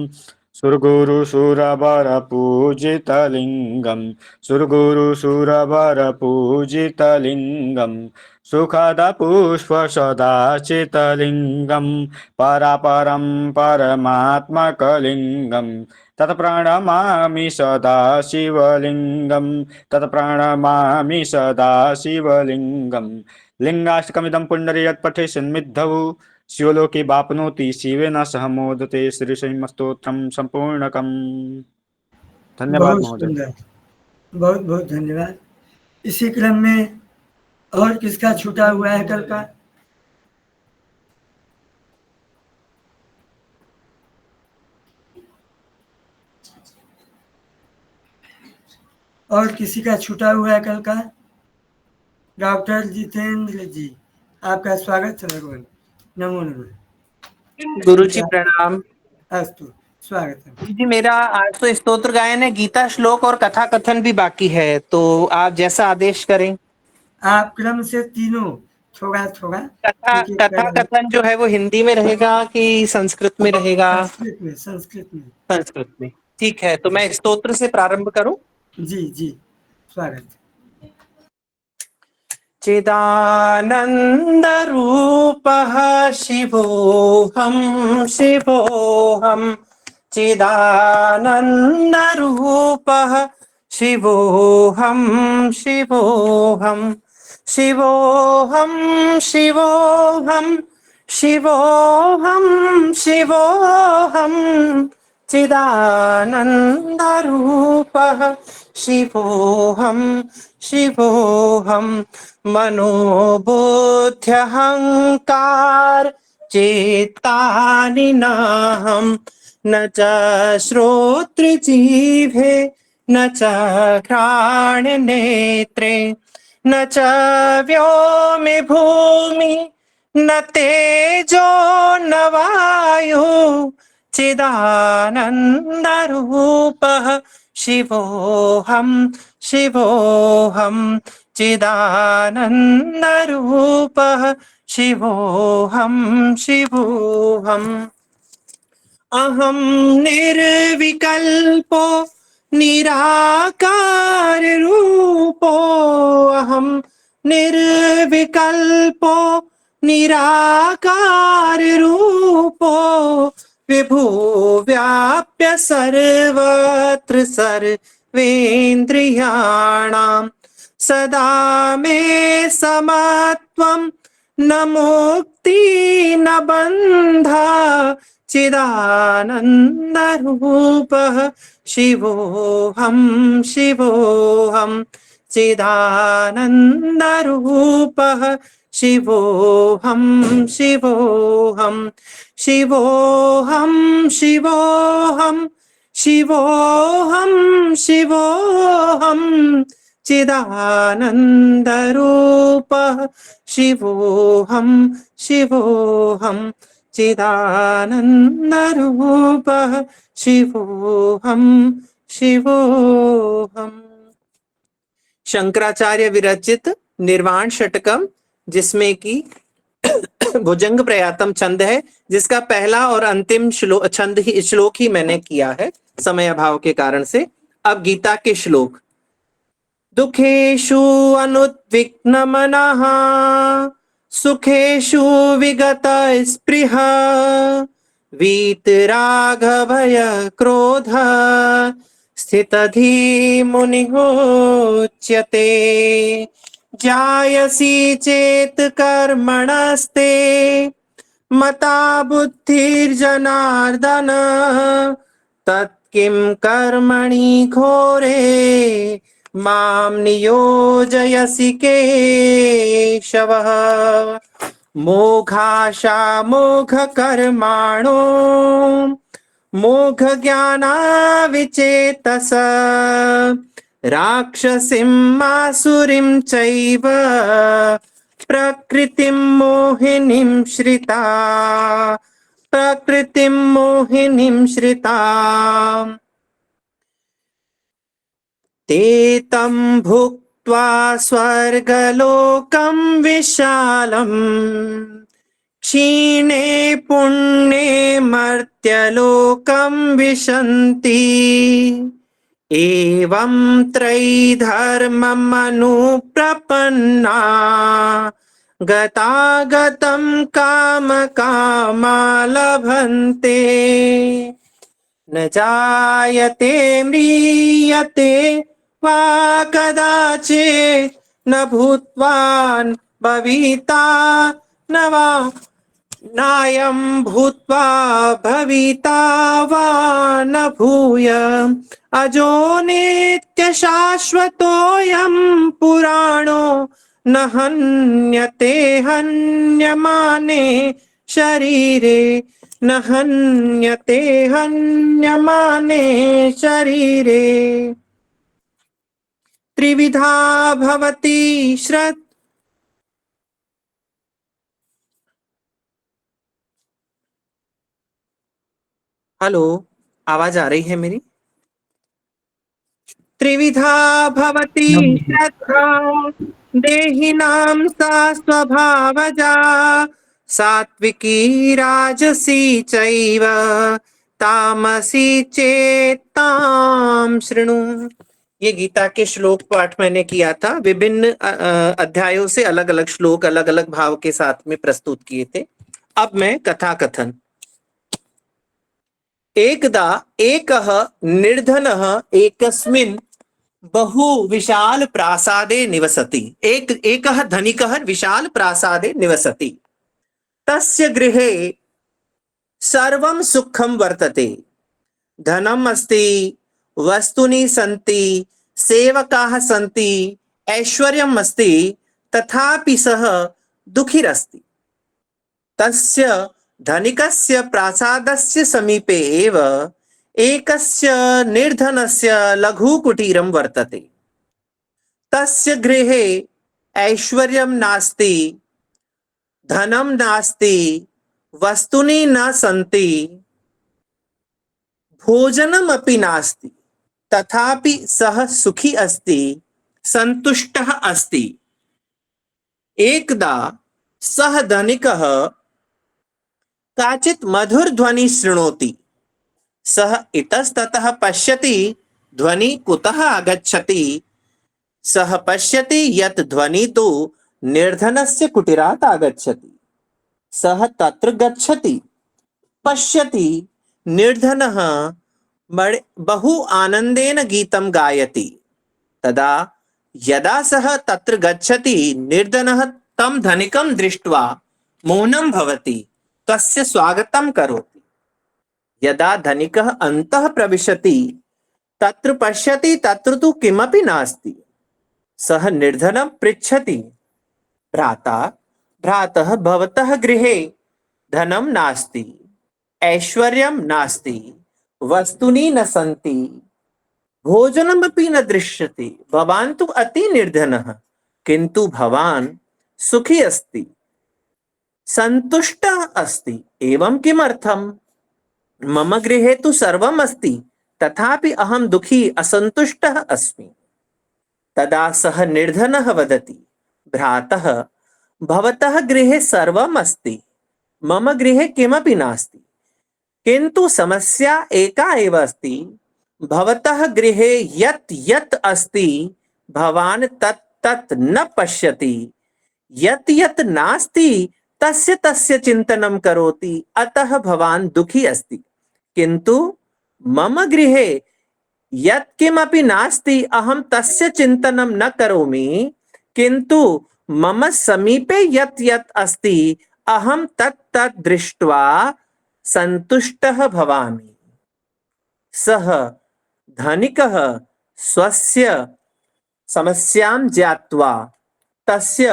सुरगुरुसुरवरपूजितलिङ्गं सुखदपुष्पसदाचितलिङ्गं परापरं परमात्मकलिङ्गं तत्प्रणमामि सदा शिवलिङ्गं तत्प्रणमामि सदा शिवलिङ्गं लिङ्गाष्टकमिदं पुण्डरीयत् पठे सन्मिद्धौ शिवलोके वाप्नोति शिवेन सह मोदते श्रीश्रीमस्तोत्रं संपूर्णकम्। धन्यवाद बहुत महोदय। सुंदर, बहुत बहुत धन्यवाद। इसी क्रम में और किसका छूटा हुआ है कल का? और किसी का छूटा हुआ है कल का? डॉक्टर जितेंद्र जी, आपका स्वागत है भगवान। नमो नमः। गुरुजी प्रणाम। अस्तु, स्वागत है जी मेरा आज तो स्तोत्र गायन है, गीता श्लोक और कथा कथन भी बाकी है, तो आप जैसा आदेश करें। आप क्रम से तीनों थोड़ा थोड़ा। कथा कथन जो है वो हिंदी में रहेगा कि संस्कृत में रहेगा? संस्कृत में। संस्कृत में। ठीक है, तो मैं स्तोत्र से प्रारंभ करूं? जी जी, स्वागत। चिदानन्दरूपः शिवोऽहं शिवोऽहं चिदानन्दरूपः शिवोऽहं शिवोऽहं शिवोऽहं शिवोऽहं शिवोऽहं शिवोऽहं चिदानन्दरूपः शिवोऽहं शिवोऽहं मनोबुद्ध्यहङ्कार चेतानि नाहं न च श्रोत्रजिह्वे न च घ्राणनेत्रे न च व्योमि भूमि न तेजो न वायु चिदानन्दरूपः शिवोऽहं शिवोऽहं चिदानन्दरूपः शिवोऽहं शिवोऽहम् अहं निर्विकल्पो निराकाररूपो अहं निर्विकल्पो निराकाररूपो विभू व्याप्य सर्वत्र सर्वेन्द्रियाणां सदा मे समत्वं न मुक्ति न बन्धा चिदानन्दरूपः शिवोऽहं शिवोऽहं चिदानन्दरूपः शिवोऽहं शिवोऽहं शिवोऽहं शिवोऽहं शिवोऽहं शिवोऽहं चिदानन्दरूपः शिवोऽहं शिवोऽहं चिदानन्दरूपः शिवोऽहं शिवोऽहम्। शंकराचार्य विरचित निर्वाण षटकम, जिसमें कि भुजंग प्रयातम छंद है, जिसका पहला और अंतिम श्लोक ही मैंने किया है समय अभाव के कारण से। अब गीता के श्लोक। दुखेषु अनुद्विग्नमनः सुखेषु विगत स्पृह वीतरागभय क्रोध स्थितधीमुनिहोच्यते जायसी चेत कर्मणस्ते मता बुद्धिर्जनार्दन तत्किं कर्मणि घोरे मां नियोजयसि केशवः मोघाशा मोघकर्माणो मोघज्ञानाविचेतस राक्षसीं आसुरीं चैव प्रकृतिं मोहिनीं श्रिता प्रकृतिं मोहिनीं श्रिता ते तं भुक्त्वा स्वर्गलोकं विशालम् क्षीणे पुण्ये मर्त्यलोकं विशन्ति एवं त्रैधर्ममनुप्रपन्ना गतागतं कामकामा लभन्ते न जायते म्रियते वा कदाचित् न भूत्वान् भविता न वा नायं भूत्वा भविता वा न भूय अजो नित्य शाश्वतोऽयं पुराणो न हन्यते हन्यमाने शरीरे न हन्यते हन्यमाने शरीरे त्रिविधा भवति श्रद्धा। हेलो, आवाज आ रही है मेरी? त्रिविधा भवति श्रद्धा देहिनां सा स्वभावजा सात्विकी राजसी चैव तामसी चेताम शृणु। ये गीता के श्लोक पाठ मैंने किया था। विभिन्न अध्यायों से अलग अलग श्लोक अलग अलग भाव के साथ में प्रस्तुत किए थे। अब मैं कथा कथन। एकदा एकः निर्धनः एकस्मिन् बहु विशाल प्रासादे निवसति। एकः धनिकः विशाल प्रासादे निवसति। तस्य गृहे सर्वं सुखं वर्तते। धनम् अस्ति, वस्तूनि सन्ति, सेवकाः सन्ति, ऐश्वर्यम् अस्ति, तथापि सः दुःखिरस्ति। तस्य धनिकस्य प्रासादस्य समीपे एव एकस्य निर्धनस्य लघुकुटीरं वर्तते। तस्य गृहे ऐश्वर्यं नास्ति, धनं नास्ति, वस्तूनि न सन्ति, भोजनमपि नास्ति, तथापि सः सुखी अस्ति, सन्तुष्टः अस्ति। एकदा सः धनिकः काचित् मधुरध्वनि शृणोति। सः इतस्ततः पश्यति, ध्वनि कुतः आगच्छति। सः पश्यति यत् ध्वनि तु निर्धनस्य कुटीरात् आगच्छति। सः तत्र गच्छति, पश्यति निर्धनः बहु आनंदेन गीतं गायति। तदा यदा सः तत्र गच्छति, निर्धनः तं धनिकं दृष्ट्वा मौनं भवति, तस्य स्वागतं करोति। यदा धनिकः अन्तः प्रविशति, तत्र पश्यति, तत्र तु किमपि नास्ति। सः निर्धनं पृच्छति, भ्रातः भवतः गृहे धनं नास्ति, ऐश्वर्यं नास्ति, वस्तूनि न सन्ति, भोजनमपि न दृश्यते। भवान् तु अति निर्धनः, किन्तु भवान् सुखी अस्ति, सन्तुष्टः अस्ति। एवं किमर्थम्? मम गृहे तु सर्वम् अस्ति, तथापि अहं दुःखी असन्तुष्टः अस्मि। तदा सः निर्धनः वदति, भ्रातः भवतः गृहे सर्वम् अस्ति, मम गृहे किमपि नास्ति, किन्तु समस्या एका एव अस्ति। भवतः गृहे यत् यत् अस्ति, भवान् तत् तत् न पश्यति। यत् यत् नास्ति, तस्य तस्य चिन्तनं करोति, अतः भवान् दुःखी अस्ति। किन्तु मम गृहे यत् किमपि नास्ति, अहं तस्य चिन्तनं न करोमि, किन्तु मम समीपे यत् यत् अस्ति, अहं तत् तत् दृष्ट्वा सन्तुष्टः भवामि। सः धनिकः स्वस्य समस्यां ज्ञात्वा तस्य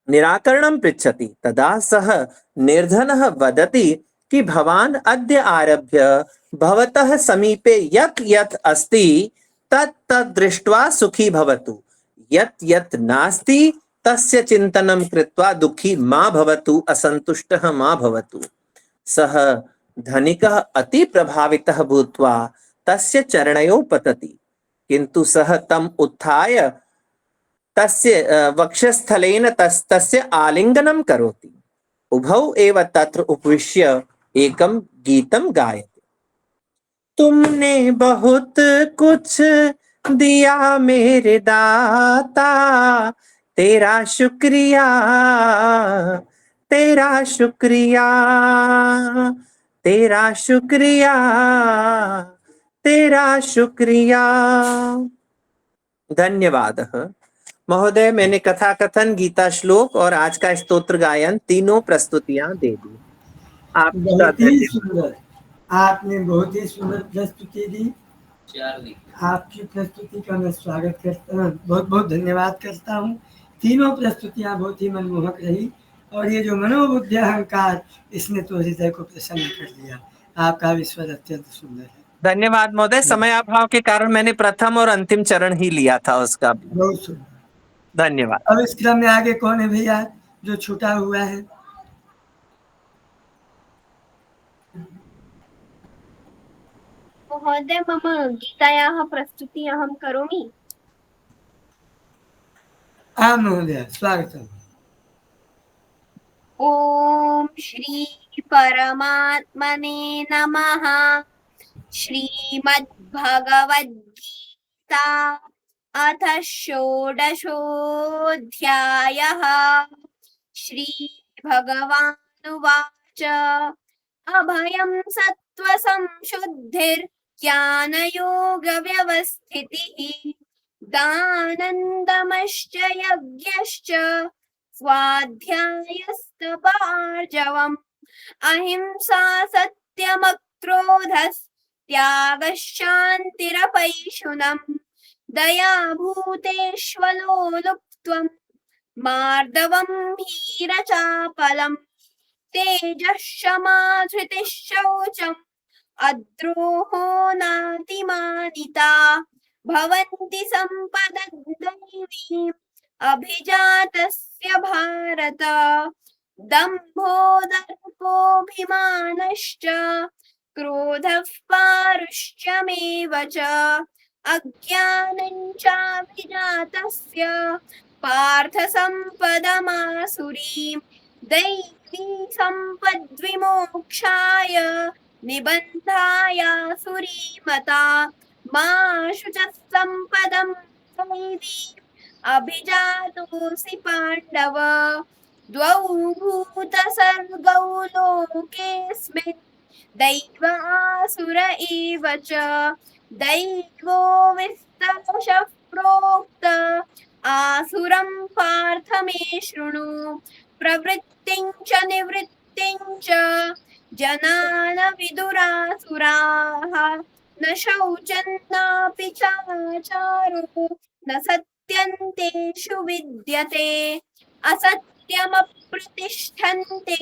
निराकरणं पृच्छति। तदा सः निर्धनः वदति कि भवान् अद्य आरभ्य भवतः समीपे यत् यत् अस्ति, तत् तत् दृष्ट्वा सुखी भवतु। यत् यत् नास्ति, तस्य चिन्तनं कृत्वा दुःखी मा भवतु, असन्तुष्टः मा भवतु। सः धनिकः अति प्रभावितः भूत्वा तस्य चरणयोः पतति, किन्तु सः तम् उत्थाय तस्य वक्षस्थलेन तस्य आलिङ्गनं करोति। उभौ एव तत्र उपविश्य एकं गीतं गायति। तुमने बहुत कुछ दिया मेरे दाता, तेरा शुक्रिया, तेरा शुक्रिया, तेरा शुक्रिया, तेरा शुक्रिया। धन्यवादः महोदय। मैंने कथा कथन, गीता श्लोक और आज का स्तोत्र गायन तीनों प्रस्तुतियां दे दी। आप बहुत ही सुंदर, आपने बहुत ही सुंदर प्रस्तुति दी। आपकी प्रस्तुति का मैं स्वागत करता हूँ, बहुत बहुत धन्यवाद करता हूँ। तीनों प्रस्तुतियां बहुत ही मनमोहक रही और ये जो मनोबुद्धि अहंकार, इसने तो हृदय को प्रसन्न कर दिया। आपका विश्वास अत्यंत सुंदर है। धन्यवाद महोदय। समय अभाव के कारण मैंने प्रथम और अंतिम चरण ही लिया था उसका। बहुत सुंदर, धन्यवाद। अब इस क्रम में आगे कौन है भैया जो छूटा हुआ है? महोदय, मम गीतायाः प्रस्तुति अहं करोमि। आम् महोदय, स्वागतम्। ॐ श्री परमात्मने नमः। श्रीमद्भगवद्गीता अथ षोडशोऽध्यायः। श्रीभगवानुवाच अभयं सत्त्वसंशुद्धिर्ज्ञानयोगव्यवस्थितिः दानन्दमश्च यज्ञश्च स्वाध्यायस्तपार्जवम् अहिंसा सत्यमक्रोधस्त्यागः शान्तिरपैशुनम् दया भूतेष्वलो लुप्त्वम् मार्दवम् हीरचापलम् तेजः क्षमा धृतिः शौचम् अद्रोहो नातिमानिता भवन्ति सम्पदं अभिजातस्य भारत दम्भो दर्पोऽभिमानश्च क्रोधः पारुष्यमेव च अज्ञानं चाभिजातस्य पार्थ सम्पदमासुरीं दैवी सम्पद्विमोक्षाय निबन्धायासुरीमता मा शुचः सम्पदं दैवी अभिजातोऽसि पाण्डव द्वौ भूतसर्गौ लोकेऽस्मिन् दैव आसुर एव च दैवो विस्तरशः प्रोक्त आसुरं पार्थ मे शृणु प्रवृत्तिं च निवृत्तिं च जनान विदुरासुराः न शौचं नापि चाचारो न सत्यन्तेषु विद्यते असत्यमप्रतिष्ठन्ते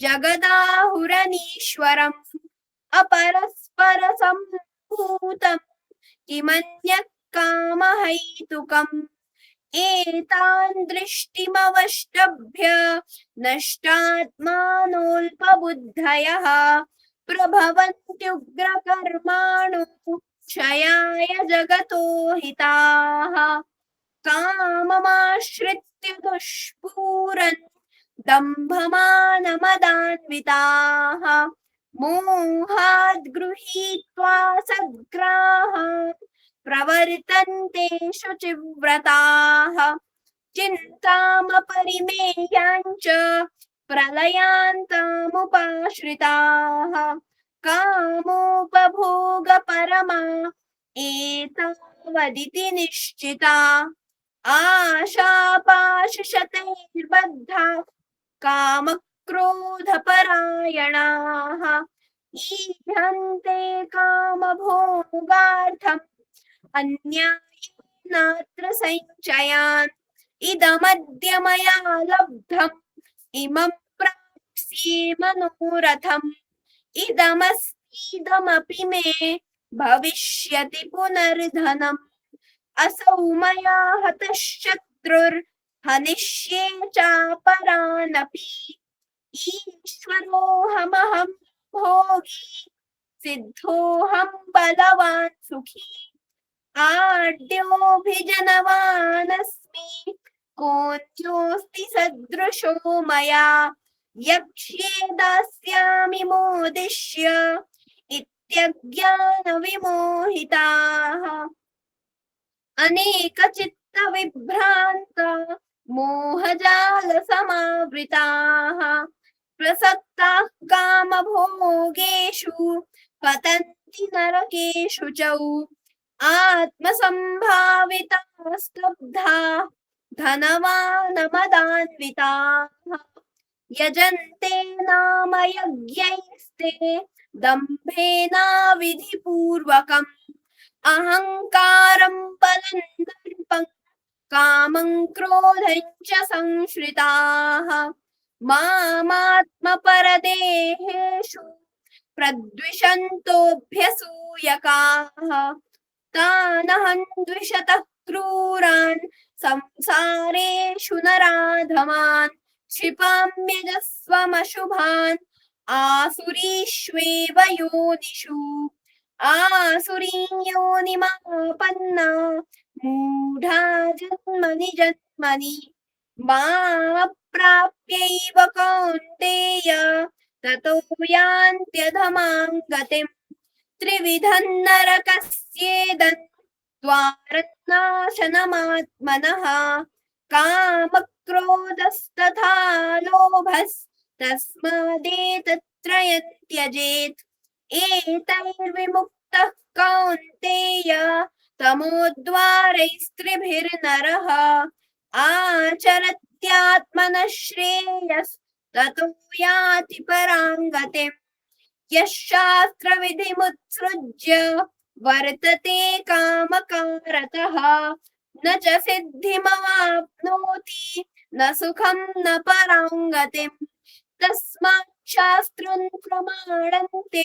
जगदाहुरनीश्वरम् अपरस्परसम्भूतम् किमन्यः कामहैतुकम् एतान् दृष्टिमवष्टभ्य नष्टात्मानोऽल्पबुद्धयः प्रभवन्त्युग्रकर्माणो क्षयाय जगतो हिताः काममाश्रित्य दुष्पूरन् दम्भमानमदान्विताः मोहाद् गृहीत्वा सद्ग्राहान् प्रवर्तन्ते शुचिव्रताः चिन्तामपरिमेयाञ्च प्रलयान्तामुपाश्रिताः कामोपभोगपरमा एतावदिति निश्चिता आशापाशशतैर्बद्धा कामक्रोधपरायणाः ईहन्ते कामभोगार्थम् अन्यायेनात्र संचयान् इदमद्य मया लब्धम् इमं प्राप्स्ये मनोरथम् इदमस्तीदमपि मे भविष्यति पुनर्धनम् असौ मया हतश्शत्रुर्हनिष्ये चापरानपि ईश्वरोऽहमहं भोगी सिद्धोऽहं बलवान् सुखी आड्योऽभिजनवानस्मि कोऽन्योऽस्ति सदृशो मया यक्ष्ये दास्यामि मोदिष्य इत्यज्ञानविमोहिताः अनेकचित्तविभ्रान्ता मोहजालसमावृताः प्रसक्ताः कामभोगेषु पतन्ति नरकेषु च आत्मसम्भाविताः स्तब्धाः धनवानमदान्विताः यजन्ते नाम यज्ञैस्ते दम्भेनाविधिपूर्वकम् अहङ्कारं बलं दर्पं कामं क्रोधं च संश्रिताः मामात्मपरदेहेषु प्रद्विषन्तोऽभ्यसूयकाः तानहं द्विषतः क्रूरान् संसारेषु नराधमान् क्षिपाम्यजस्वमशुभान् आसुरीष्वेव योनिषु आसुरीयोनिमापन्ना मूढा जन्मनि जन्मनि मामप्राप्यैव कौन्तेय ततो यान्त्यधमां गतिम् त्रिविधं नरकस्येदन् द्वारनाशनमात्मनः कामक्रोधस्तथा लोभस्तस्मादेतत्त्रयं त्यजेत् एतैर्विमुक्तः कौन्तेय तमोद्वारैस्त्रिभिर्नरः आचरत्यात्मनः श्रेयस्ततो याति परां गतिम् यः शास्त्रविधिमुत्सृज्य वर्तते कामकारतः न च सिद्धिमवाप्नोति न सुखं न परां गतिम् तस्मात् शास्त्रं प्रमाणन्ते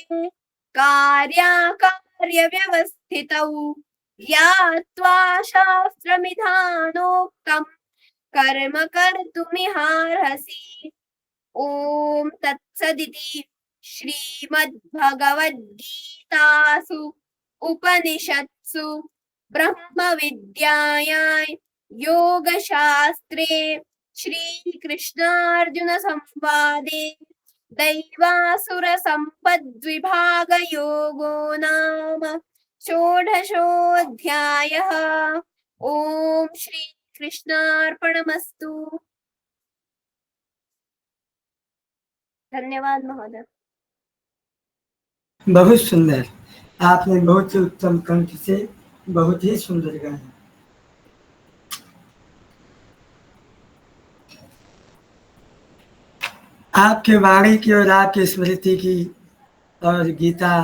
कार्याकार्यव्यवस्थितौ यात्वा शास्त्रमिधानोक्तं कर्म कर्तुमिहार्हसि। ॐ तत्सदिति श्रीमद्भगवद्गीतासु उपनिषत्सु ब्रह्मविद्यायां योगशास्त्रे श्रीकृष्णार्जुनसंवादे दैवासुरसम्पद्विभागयोगो नाम षोडशोऽध्यायः। ॐ श्रीकृष्णार्पणमस्तु। धन्यवाद महोदय। बहुत सुंदर, आपने बहुत ही उत्तम कंठ से बहुत ही सुंदर गाया। आपके वाणी की और आपकी स्मृति की और गीता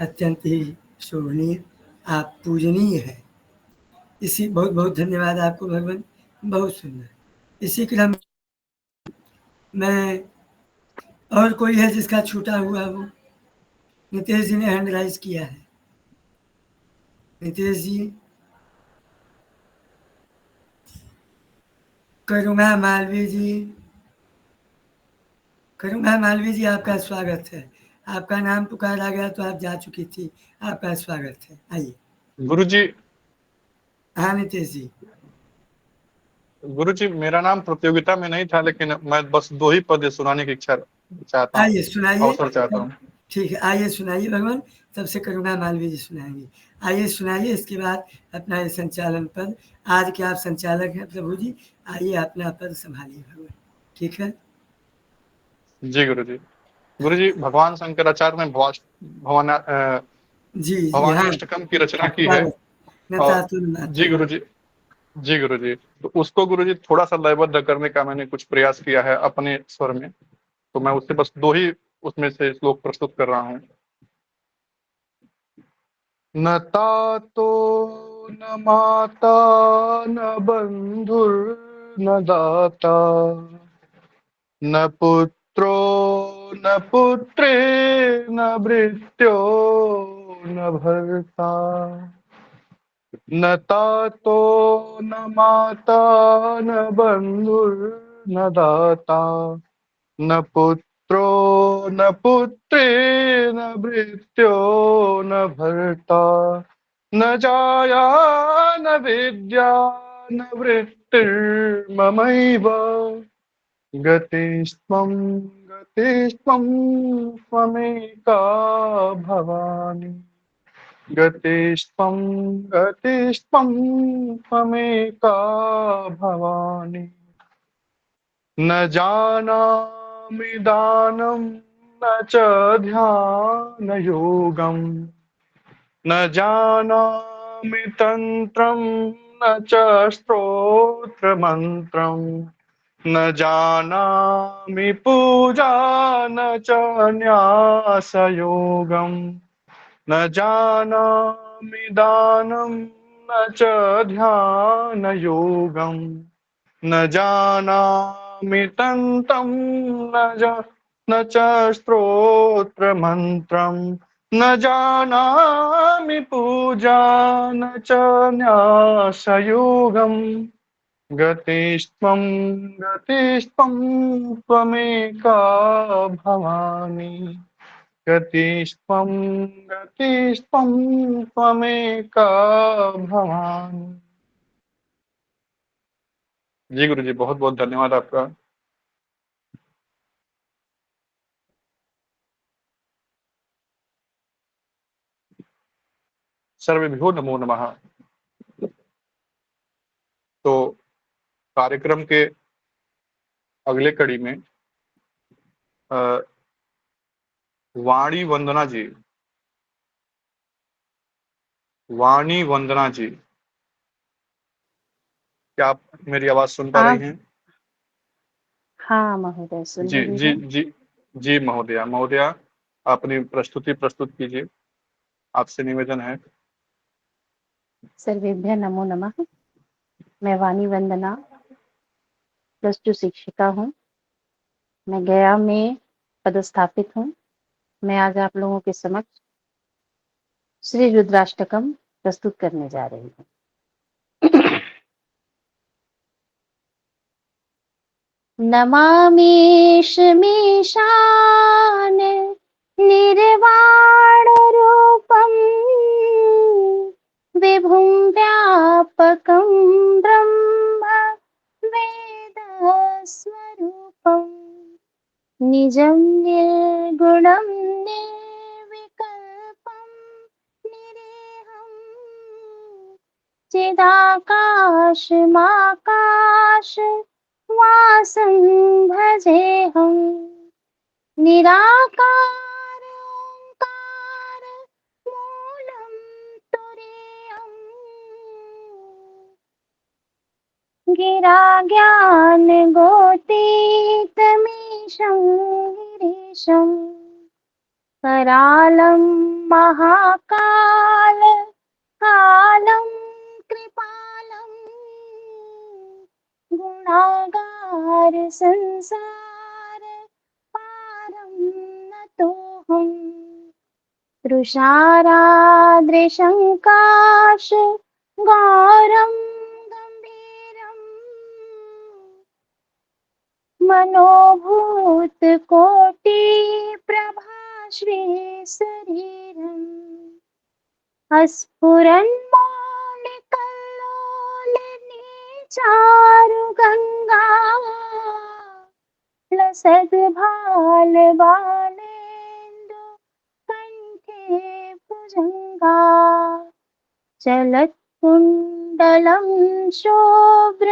अत्यंत ही शोभनीय, आप पूजनीय है। इसी बहुत बहुत धन्यवाद आपको भगवान, बहुत सुंदर। इसी क्रम में और कोई है जिसका छूटा हुआ हो? नितेश जी ने हैंड राइज किया है। नितेश जी। करुणा मालवीय जी, करुणा मालवीय जी आपका स्वागत है। आपका नाम पुकारा गया तो आप जा चुकी थी, आपका स्वागत है, आइए। गुरुजी। हाँ नितेश जी। गुरुजी, मेरा नाम प्रतियोगिता में नहीं था, लेकिन मैं बस 2 ही पद सुनाने की इच्छा चाहता हूँ, आइए सुनाइए, अवसर चाहता हूँ। ठीक है, आइए सुनाइए भगवान। तब से करुणा मालवीय जी सुनाएंगे। आइए सुनाइए, इसके बाद अपना ये संचालन पद, आज के आप संचालक हैं प्रभु जी, आइए अपना पद संभालिए भगवान, ठीक है। जी गुरुजी। गुरुजी, भगवान शंकराचार्य ने भवानी अष्टकम की रचना की है। और जी गुरुजी, जी गुरुजी, तो उसको गुरुजी थोड़ा सा लयबद्ध करने का मैंने कुछ प्रयास किया है अपने स्वर में, तो मैं उससे बस 2 ही उसमें से श्लोक प्रस्तुत कर रहा हूँ। न तातो न माता न बंधुर न दाता न पुत्रो न पुत्रे न भृत्यो न भर्ता न तातो न माता न बंधुर्न दाता न पुत्रो न पुत्रे न भृत्यो न भर्ता न जाया न विद्या न वृत्तिर्ममैव गतिस्त्वं त्वमेका भवानि गतिस्त्वं त्वमेका भवानि न जानामि दानं न च ध्यानयोगं न जानामि तन्त्रं न च स्तोत्रमन्त्रं न जानामि पूजा न च न्यासयोगं न जानामि दानं न च ध्यानयोगं न जानामि तन्त्रं न च स्तोत्रमन्त्रं न जानामि पूजा न च न्यासयोगं गतिस्त्वं त्वमेका भवानि गतिस्त्वं त्वमेका भवानि। जी गुरुजी, बहुत बहुत धन्यवाद आपका। सर्वेभ्यो नमो नमः। तो कार्यक्रम के अगले कड़ी में वाणी वंदना जी, वाणी वंदना जी, क्या आप मेरी आवाज सुन पा रही हैं? हाँ महोदय, सुन जी रही जी हूँ। जी जी महोदया, महोदया अपनी प्रस्तुति प्रस्तुत कीजिए, आपसे निवेदन है। सर्वेभ्य नमो नमः। मैं वाणी वंदना +2 शिक्षिका हूँ। मैं गया में पदस्थापित हूँ। मैं आज आप लोगों के समक्ष श्री रुद्राष्टकम प्रस्तुत करने जा रही हूँ। नमामीशमीशान निर्वाण रूपम विभुं व्यापकं ब्रह्म वेदस्वरूपं निजं निर्गुणं निर्विकल्पं निरीहं चिदाकाशमाकाश वासं भजेऽहं निराकार ओंकार मूलं तुरीयम् गिरा ज्ञान गोतीतमीशं गिरीशं करालं महाकाल कालं कृपालं गुणागार संसार पारं नतोऽहं तृषाराद्रिशङ्काश गौरं गम्भीरम् मनोभूतकोटि प्रभाश्री शरीरम् स्फुरन्मौलिकल्लोलनीचारु गङ्गा लसद्भाल बालेन्दु कण्ठे भुजङ्गा चलत्कुण्डलं शोभ्र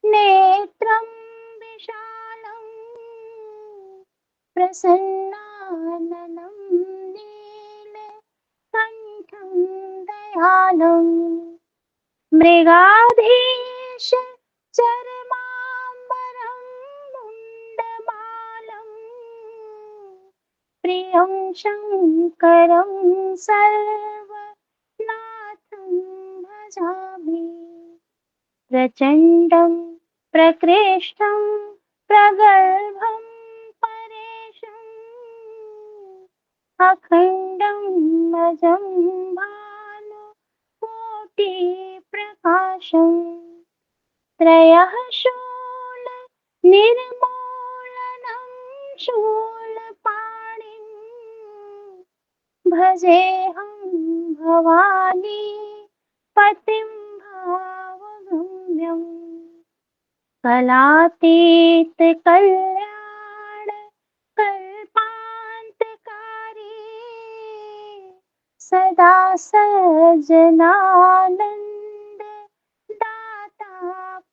नेत्रं विशालं प्रसन्नाननं नीलकण्ठं दयालं मृगाधीश चर्माम्बरं मुण्डमालं प्रियं शङ्करं सर्वनाथं भजामि प्रचण्डं प्रकृष्टं प्रगल्भं परेशम् अखण्डं अजं भानुकोटिप्रकाशम् त्रयः शूल निर्मूलनं शूलपाणिं भजेऽहं भवानी पतिं भावगम्यम् कलातीत कल्याण कल्पान्तकारी सदा सज्जनानन्द दाता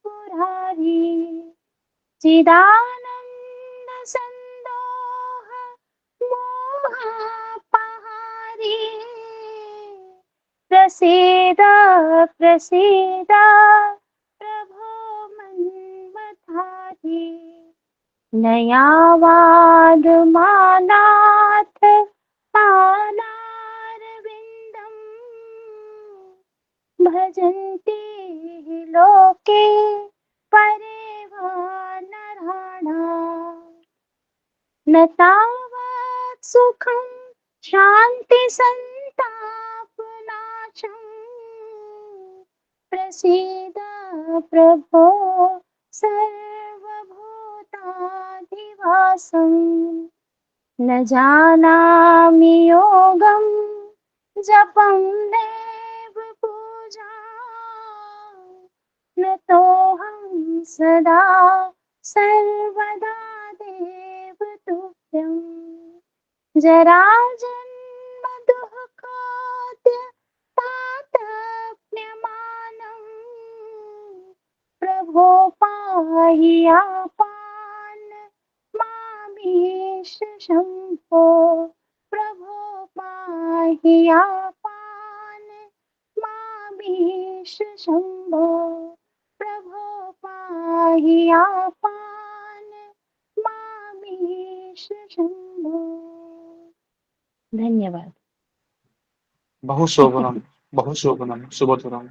पुरारी चिदानन्द सन्दोह मोहापहारी प्रसीद प्रसीद प्रभो मन्मथारी नयावाद मानाथ पानारविन्दम् भजन्ति लोके परिवानराणाम् न तावत् सुखं शान्ति सन्तापनाशम् प्रसीद प्रभो सर्वभूताधिवासम् न जानामि योगं जपं नैव पूजा न तोऽहं सदा सर्वदा देवतुभ्यं जराजन्म दुःखोऽद्य पाहियापान मामीश शंभो प्रभो पाहियापान मामीश शंभो प्रभो पाहियापान मामीश शंभो। धन्यवाद। बहुशोभनम, बहुशोभनम, शुभोत्तरम।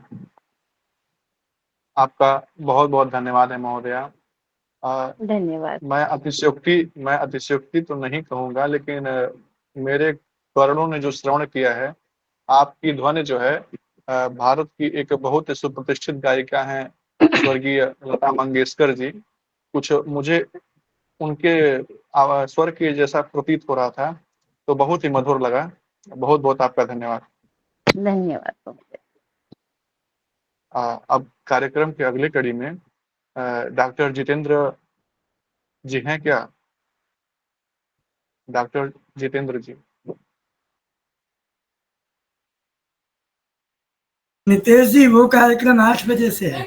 आपका बहुत बहुत धन्यवाद है महोदया। धन्यवाद। मैं अतिशयोक्ति तो नहीं कहूंगा, लेकिन मेरे कर्णों ने जो श्रवण किया है, आपकी ध्वनि जो है भारत की एक बहुत सुप्रतिष्ठित गायिका हैं स्वर्गीय लता मंगेशकर जी। कुछ मुझे उनके स्वर के जैसा प्रतीत हो रहा था, तो बहुत ही मधुर लगा। बहुत बहुत आपका धन्यवाद। धन्यवाद। अब कार्यक्रम के अगले कड़ी में डॉक्टर जितेंद्र जी हैं क्या? डॉक्टर जितेंद्र जी। नितेश जी, वो कार्यक्रम 8 बजे से है।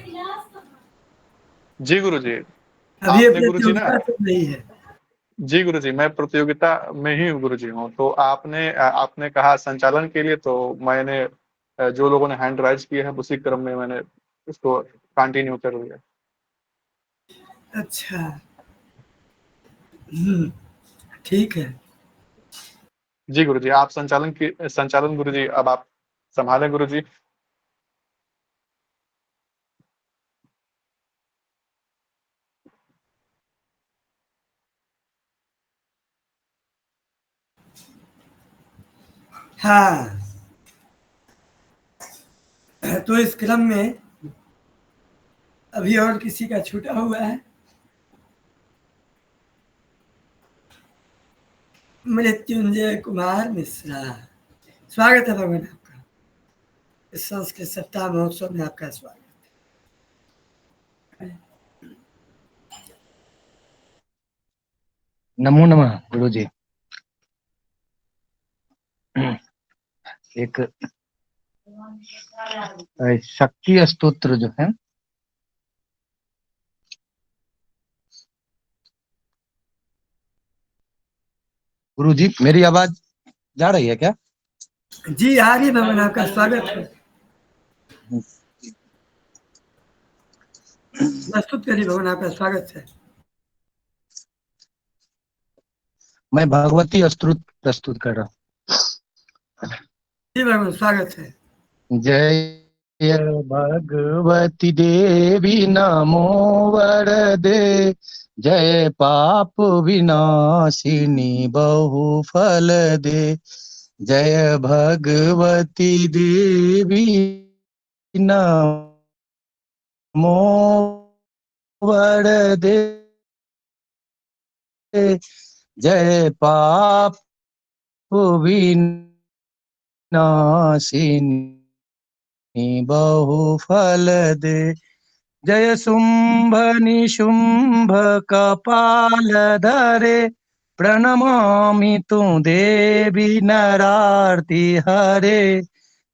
जी गुरुजी। अभी आपने गुरुजी ना, प्रतियोगिता चल रही है। जी गुरुजी, मैं प्रतियोगिता में ही गुरुजी हूँ। तो आपने कहा संचालन के लिए, तो मैंने जो लोगों ने हैंड राइज किए हैं उसी क्रम में मैंने इसको कंटिन्यू कर लिया। अच्छा, ठीक है। जी गुरुजी, आप संचालन गुरुजी, अब आप संभालें गुरुजी। हाँ, तो इस क्रम में अभी और किसी का छूटा हुआ है? मृत्युंजय कुमार मिश्रा, स्वागत है भगवान आपका इस संस्कृत सप्ताह महोत्सव में। आपका स्वागत है। नमो नमः गुरुजी। एक शक्ति स्तोत्र जो है, गुरुजी मेरी आवाज जा रही है क्या? जी आ रही भगवान, आपका स्वागत है। प्रस्तुत करिए भगवान, आपका स्वागत है। मैं भगवती स्तोत्र प्रस्तुत कर रहा हूँ। जी भगवान, स्वागत है। जय भगवती देवी नमो वरदे, जय पाप विनाशिनी बहुफल दे। जय भगवती देवी नमो वरदे, जय पाप विनाशिनी बहुफल दे। जय शुंभ निशुंभ कपाल धरे, प्रणमामि तु देवी नरार्ति हरे।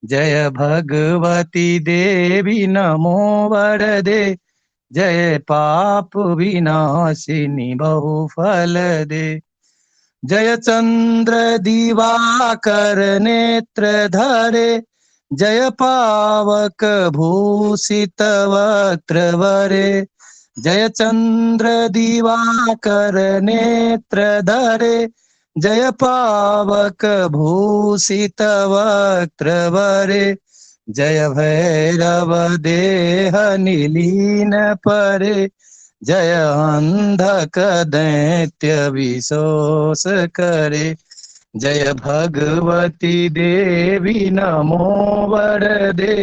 जय भगवती देवी नमो वरदे, जय पाप विनाशिनी बहुफल दे। जय चंद्र दिवाकर नेत्र धरे, जय पावक भूषित वक्त्र वरे। जय चंद्र दिवाकर नेत्र धरे, जय पावक भूषित वक्त्र वरे। जय भैरव देह निलीन परे, जय अंधक दैत्य विशोष करे। जय भगवती देवी नमो वरदे,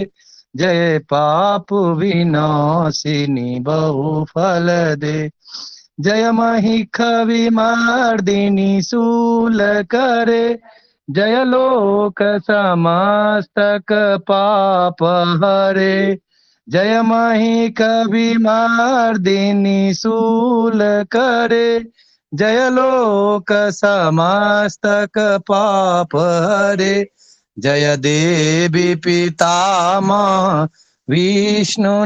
जय पाप विनाशिनी बहुफल दे। जय महिख विमर्दिनी शूल करे, जय लोक समस्तक पाप हरे। जय महिख विमर्दिनी शूल करे, जय लोक समस्तक पाप हरे। जय देवी पितामह विष्णु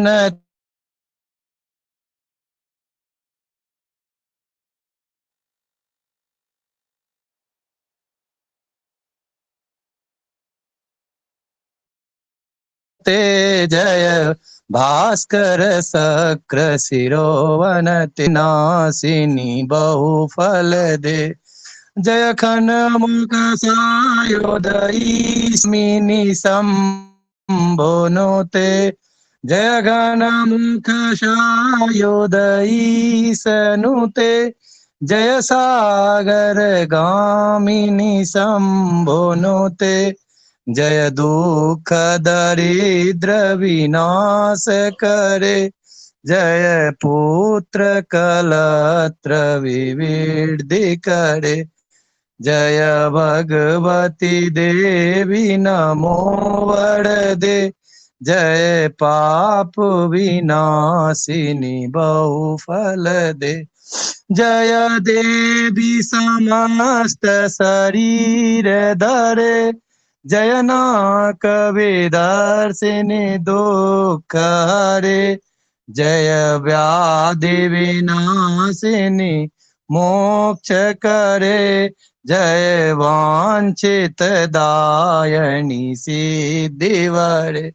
ते जय भास्कर शक्र शिरोवनति नासिनी बहुफल दे जय खन मुख सायोदयी स्मिनी संभोनुते जय घन मुख सायोदयी सनुते जय सागर गामिनी संभोनुते जय दुख दरिद्र विनाश करे जय पुत्र कलत्र विविधि करे जय भगवती देवी नमो वरदे जय पाप विनाशिनी बहुफल दे जय देवी समस्त शरीर धरे जय नाक विदर्शिनी दुख हरे जय व्याधि विनाशिनी मोक्ष करे जय वांछित दायिनी सिद्धि वरे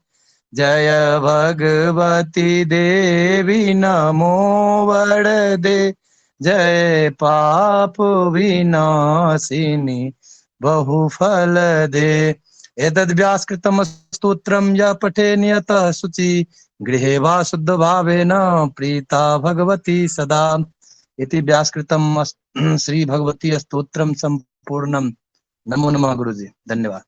जय भगवती देवी नमो वरदे जय पाप विनाशिनी बहुफल दे एतद्व्यासकृतं स्तोत्रं य पठे नियतः शुचि गृहे वा शुद्ध भावेन प्रीता भगवती सदा इति व्यासकृतं श्री भगवती स्तोत्रम संपूर्णम। नमो नमः गुरुजी, धन्यवाद।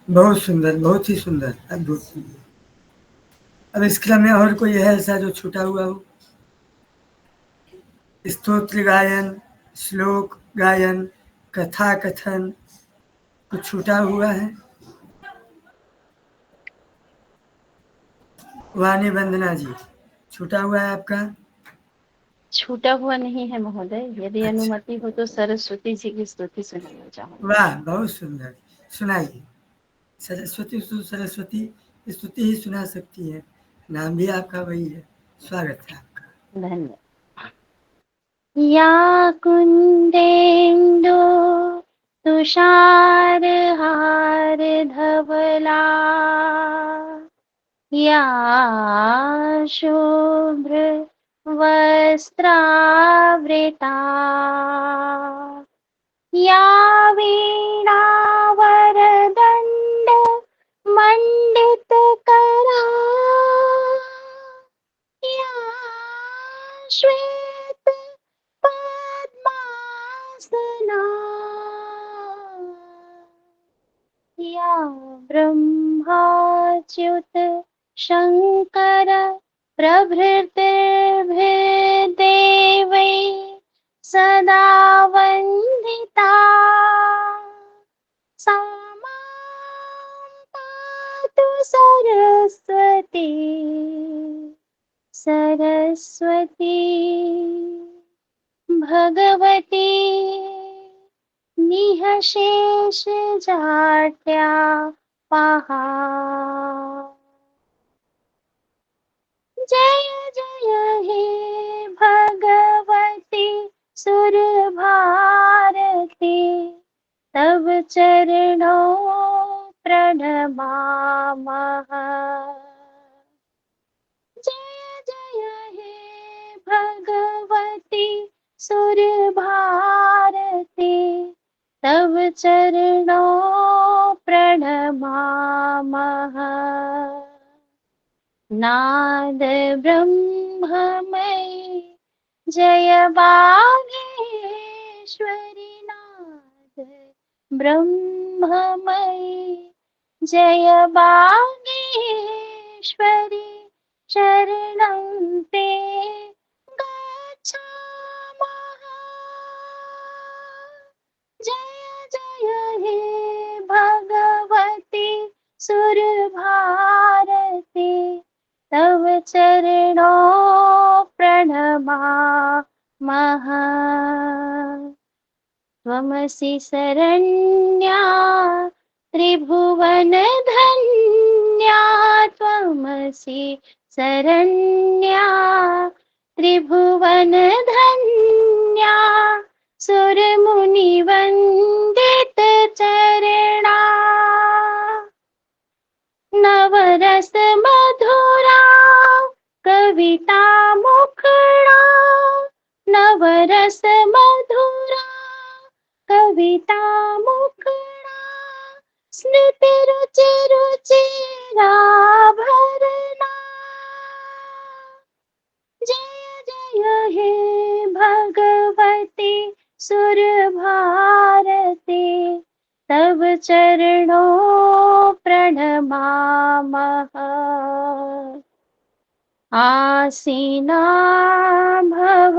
बहुत सुंदर, बहुत ही सुंदर, अद्भुत। अब इस क्रम में और कोई है ऐसा जो छूटा हुआ हो? स्तोत्र गायन, श्लोक गायन, कथा कथन कुछ छूटा हुआ है? वाणी वंदना जी, छूटा हुआ है आपका? छूटा हुआ नहीं है महोदय, यदि अनुमति हो तो सरस्वती जी की स्तुति सुनाना चाहूँगी। वाह, बहुत सुंदर, सुनाइए। सरस्वती सरस्वती स्तुति ही सुना सकती है, नाम भी आपका वही है। स्वागत है आपका। धन्यवाद। या कुंदेन्दु तुषार हार धवला या शुभ्र वस्त्रावृता या वीणा वरदंड मंडित करा या श्वेत पद्मासना या ब्रह्माच्युत शंकर प्रभृतिर्भिर्देवै सदा वन्दिता सा मां पातु सरस्वती सरस्वती भगवती निःशेष जाट्या पहा जय जय हे भगवती सुर भारती तब चरणों प्रणमामः जय जय हे भगवती सुर भारती तब चरणों प्रणमामः नाद ब्रह्ममयी जय बागेश्वरी नाद ब्रह्ममयी जय बागेश्वरी शरणं ते गच्छामः जय जय हे भगवती सुर भारती तव चरणों प्रणमामः त्वमसि शरण्या त्रिभुवन धन्या त्वमसि शरण्या त्रिभुवन धन्या सुर मुनि वंदित चरणा नवरस मधुरा कविता मुखड़ा नवरस मधुरा कविता मुखड़ा स्मृति रुचि रुचिरा भरना जय जय हे भगवती सुर भारती तव चरणों प्रणमामः आसीना भव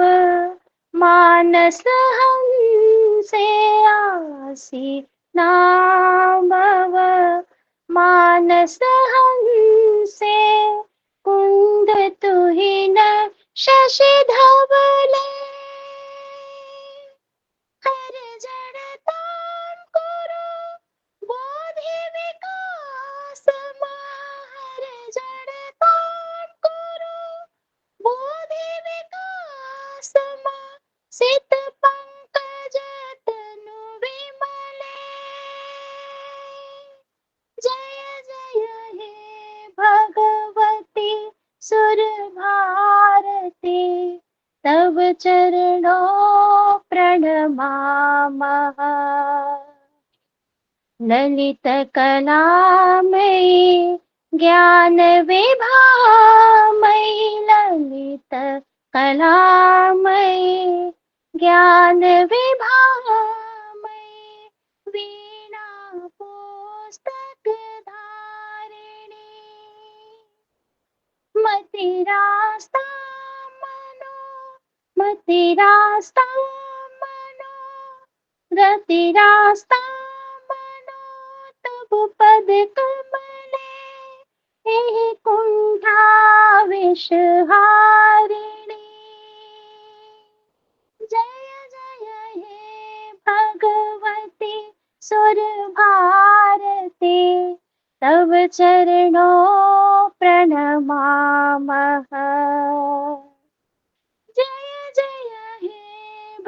मानस हमसे आसीना भव मानस हमसे कुंद तुहिन शशि धवले हर जड़तां कुरु बोधि विकास हर जड़तां कुरु बोधि विकास सित पंकज तनु विमले जय जय हे भगवती सुर भारती तव चरणों प्रणमामः ललित कलामयी ज्ञान विभामयी ललित कलामयी ज्ञान विभामयी वीणा पुस्तक धारिणी मतिरास्ता मनो रतिरास्ता मनो तब पद कमले हे कुंठा विषहारिणी जय जय हे भगवती सुर भारती तव चरणों प्रणमामः जय जय हे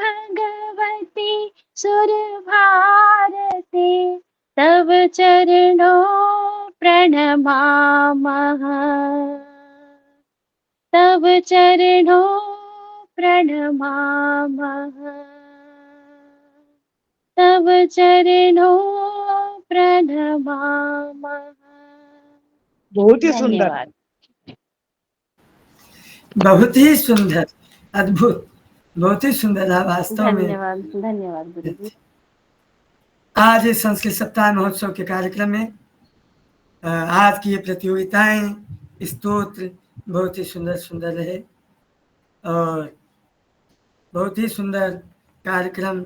भगवती सुर भारती तव चरणों प्रणमामः तव चरणों प्रणमामः तव चरणों प्रणमामः बहुत ही सुंदर धन्यवाद बहुत ही सुंदर अद्भुत बहुत ही सुंदर है वास्तव में। धन्यवाद धन्यवाद गुरुजी। आज इस संस्कृत सप्ताह महोत्सव के कार्यक्रम में आज की ये प्रतियोगिताएं स्तोत्र बहुत ही सुंदर सुंदर रहे और बहुत ही सुंदर कार्यक्रम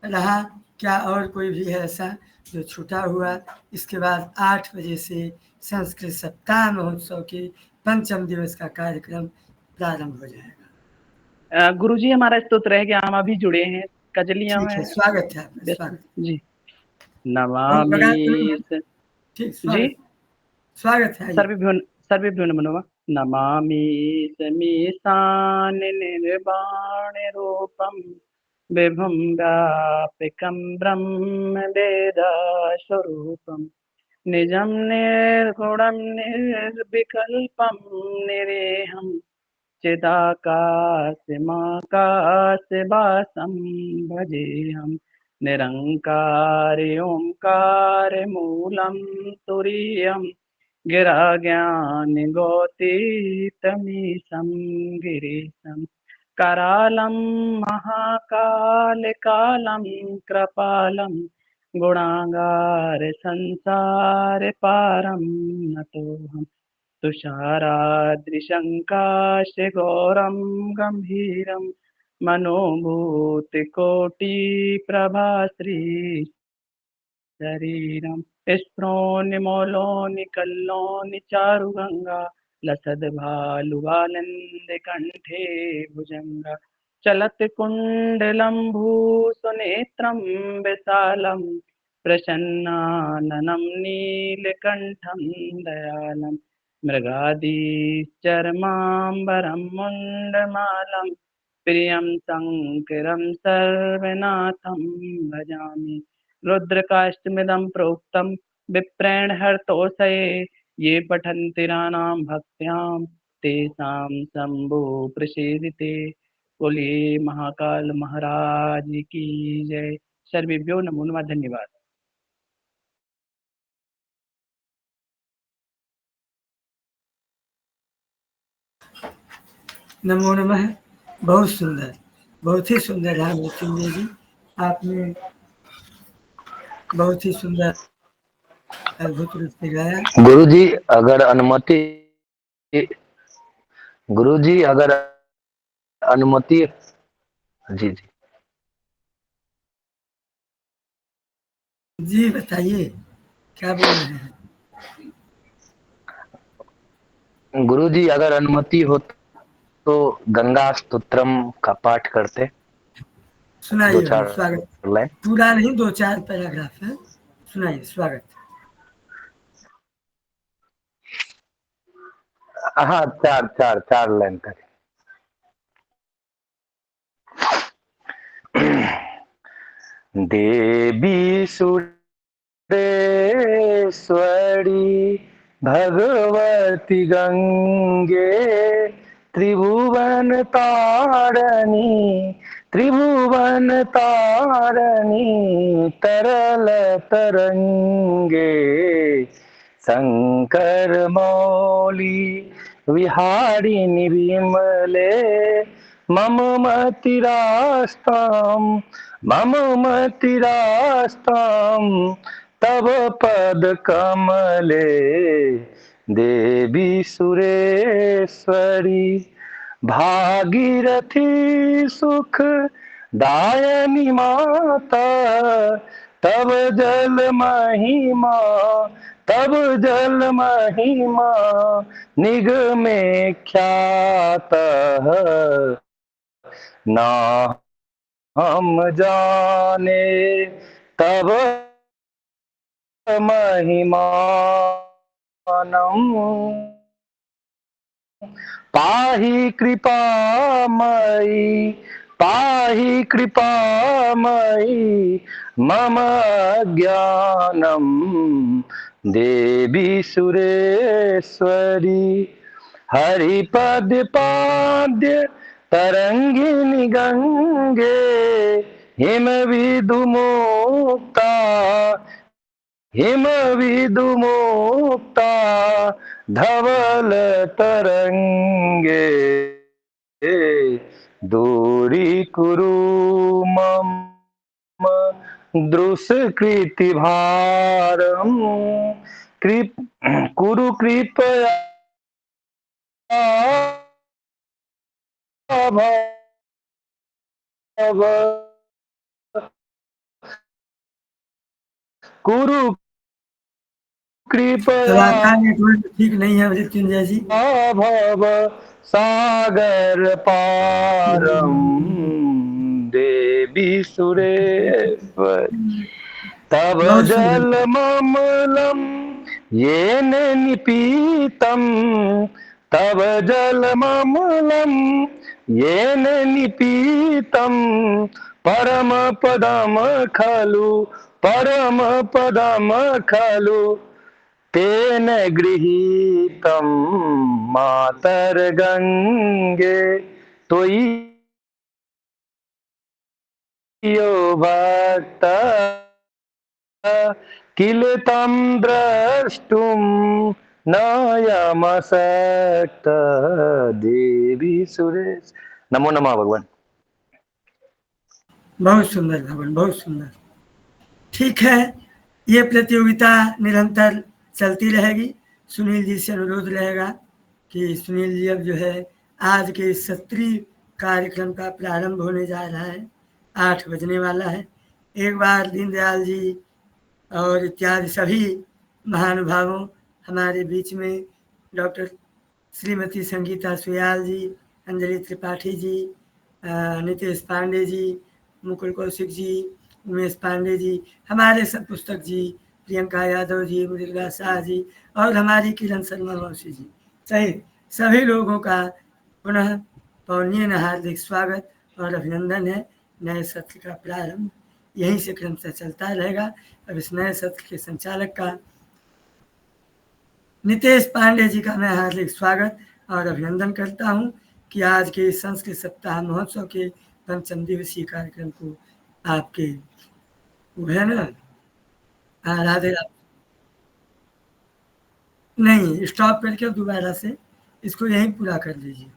रहा। क्या और कोई भी है ऐसा जो छूटा हुआ? इसके बाद 8 बजे से संस्कृत सप्ताह महोत्सव के 5म दिवस का कार्यक्रम प्रारंभ हो जाएगा। गुरुजी हमारा स्तोत्र है कि हम अभी जुड़े हैं कजलियां में। स्वागत है आपका, स्वागत जी। नमामि ठीक जी स्वागत है। सर्वेभ्यो नमो नमः। नमामि समीशान निर्वाण रूपम विभुं व्यापकं ब्रह्म वेद स्वरूपम निजं निर्गुणं निर्विकल्पं निरेहं चिदाकाशमाकाशवासं भजेऽहं निरङ्कारी ओङ्कारमूलं तुरीयं गिराज्ञानिगोतीतमीशं गिरीशं करालं महाकालकालं कृपालं गुणागार संसार पारं नतोऽहं तुषाराद्रिशङ्काशगौरं गम्भीरं मनोभूतिकोटिप्रभाश्री शरीरं स्फुरोन्निमौलोन्निकल्लोन्नि चारुगङ्गा लसद्भालुवालन्दे कण्ठे भुजङ्गा चलत कुण्डलं भूसुनेत्रं विशालं प्रसन्नाननं नीलकण्ठं दयालं मृगादिचर्माम्बरं मुण्डमालं प्रियं शङ्करं सर्वनाथं भजामि। रुद्रकाष्टमिदं प्रोक्तं विप्रेण हर्तोषये ये पठन्ति राणां भक्त्यां तेषां शम्भो प्रसीदते। बोलिए महाकाल महाराज की जय। सर्वेभ्यो नमो नमः। धन्यवाद। नमो नमः। बहुत सुंदर, बहुत ही सुंदर राम मृत्युंजय जी, आपने बहुत ही सुंदर अद्भुत रूप से गाया। गुरुजी अगर अनुमति, गुरुजी अगर अनुमति, जी जी जी बताइए क्या बोल रहे हैं। गुरुजी अगर अनुमति हो तो गंगा स्तोत्रम का पाठ करते। सुनाइए, स्वागत। पूरा नहीं, 2-4 पैराग्राफ है, सुनाइए। स्वागत। हाँ, चार लाइन तक। देवी सुरेश्वरी भगवती गंगे त्रिभुवन तारणी तरल तरंगे शंकर मौली विहारिणी विमले मम मतिरास्तां तव पद कमले देवी सुरेश्वरी भागीरथी सुख दायनी माता तब जल महिमा निगमे ख्यात ना हम जाने तब महिमानम पाहि कृपामयी मम ज्ञानम देवी सुरेश्वरी हरिपद पाद्य तरंगिनी गंगे हिम विदुमुक्ता धवल तरंगे दूरी कुरु मम दृशकृति भारम कुरु कृपया कुरु कृपया। आपका नेटवर्क ठीक नहीं है मृत्युंजय जी। भव सागर पारम देवी सुरेश्वर तब जल ममलम येन निपीतम तब जल ममलम येन निपीतम परम पदम खलु तेन गृहीतं मातर गंगे त्वयि यो भक्त किल तं द्रष्टुं नयमशक्त देवी सुरेश। नमो नमः भगवान। बहुत सुंदर भगवान, बहुत सुंदर। ठीक है, ये प्रतियोगिता निरंतर चलती रहेगी। सुनील जी से अनुरोध रहेगा कि सुनील जी अब जो है आज के सत्रीय कार्यक्रम का प्रारंभ होने जा रहा है, 8 बजने वाला है। एक बार दीनदयाल जी और इत्यादि सभी महानुभावों, हमारे बीच में डॉक्टर श्रीमती संगीता सुयाल जी, अंजलि त्रिपाठी जी नितेश पांडे जी, मुकुल कौशिक जी, उमेश पांडे जी, हमारे सब पुस्तक जी, प्रियंका यादव जी, मृदुला शाह जी और हमारी किरण शर्मा मौसी जी सहित सभी लोगों का पुनः पौर्णिमा हार्दिक स्वागत और अभिनंदन है। नए सत्र का प्रारंभ यहीं से क्रमशः चलता रहेगा। अब इस नए सत्र के संचालक का नितेश पांडे जी का मैं हार्दिक स्वागत और अभिनंदन करता हूं कि आज के संस्कृत सप्ताह महोत्सव के पंचम दिवसीय कार्यक्रम को आपके वो है ना राधे नहीं स्टॉप करके दोबारा से इसको यहीं पूरा कर लीजिए।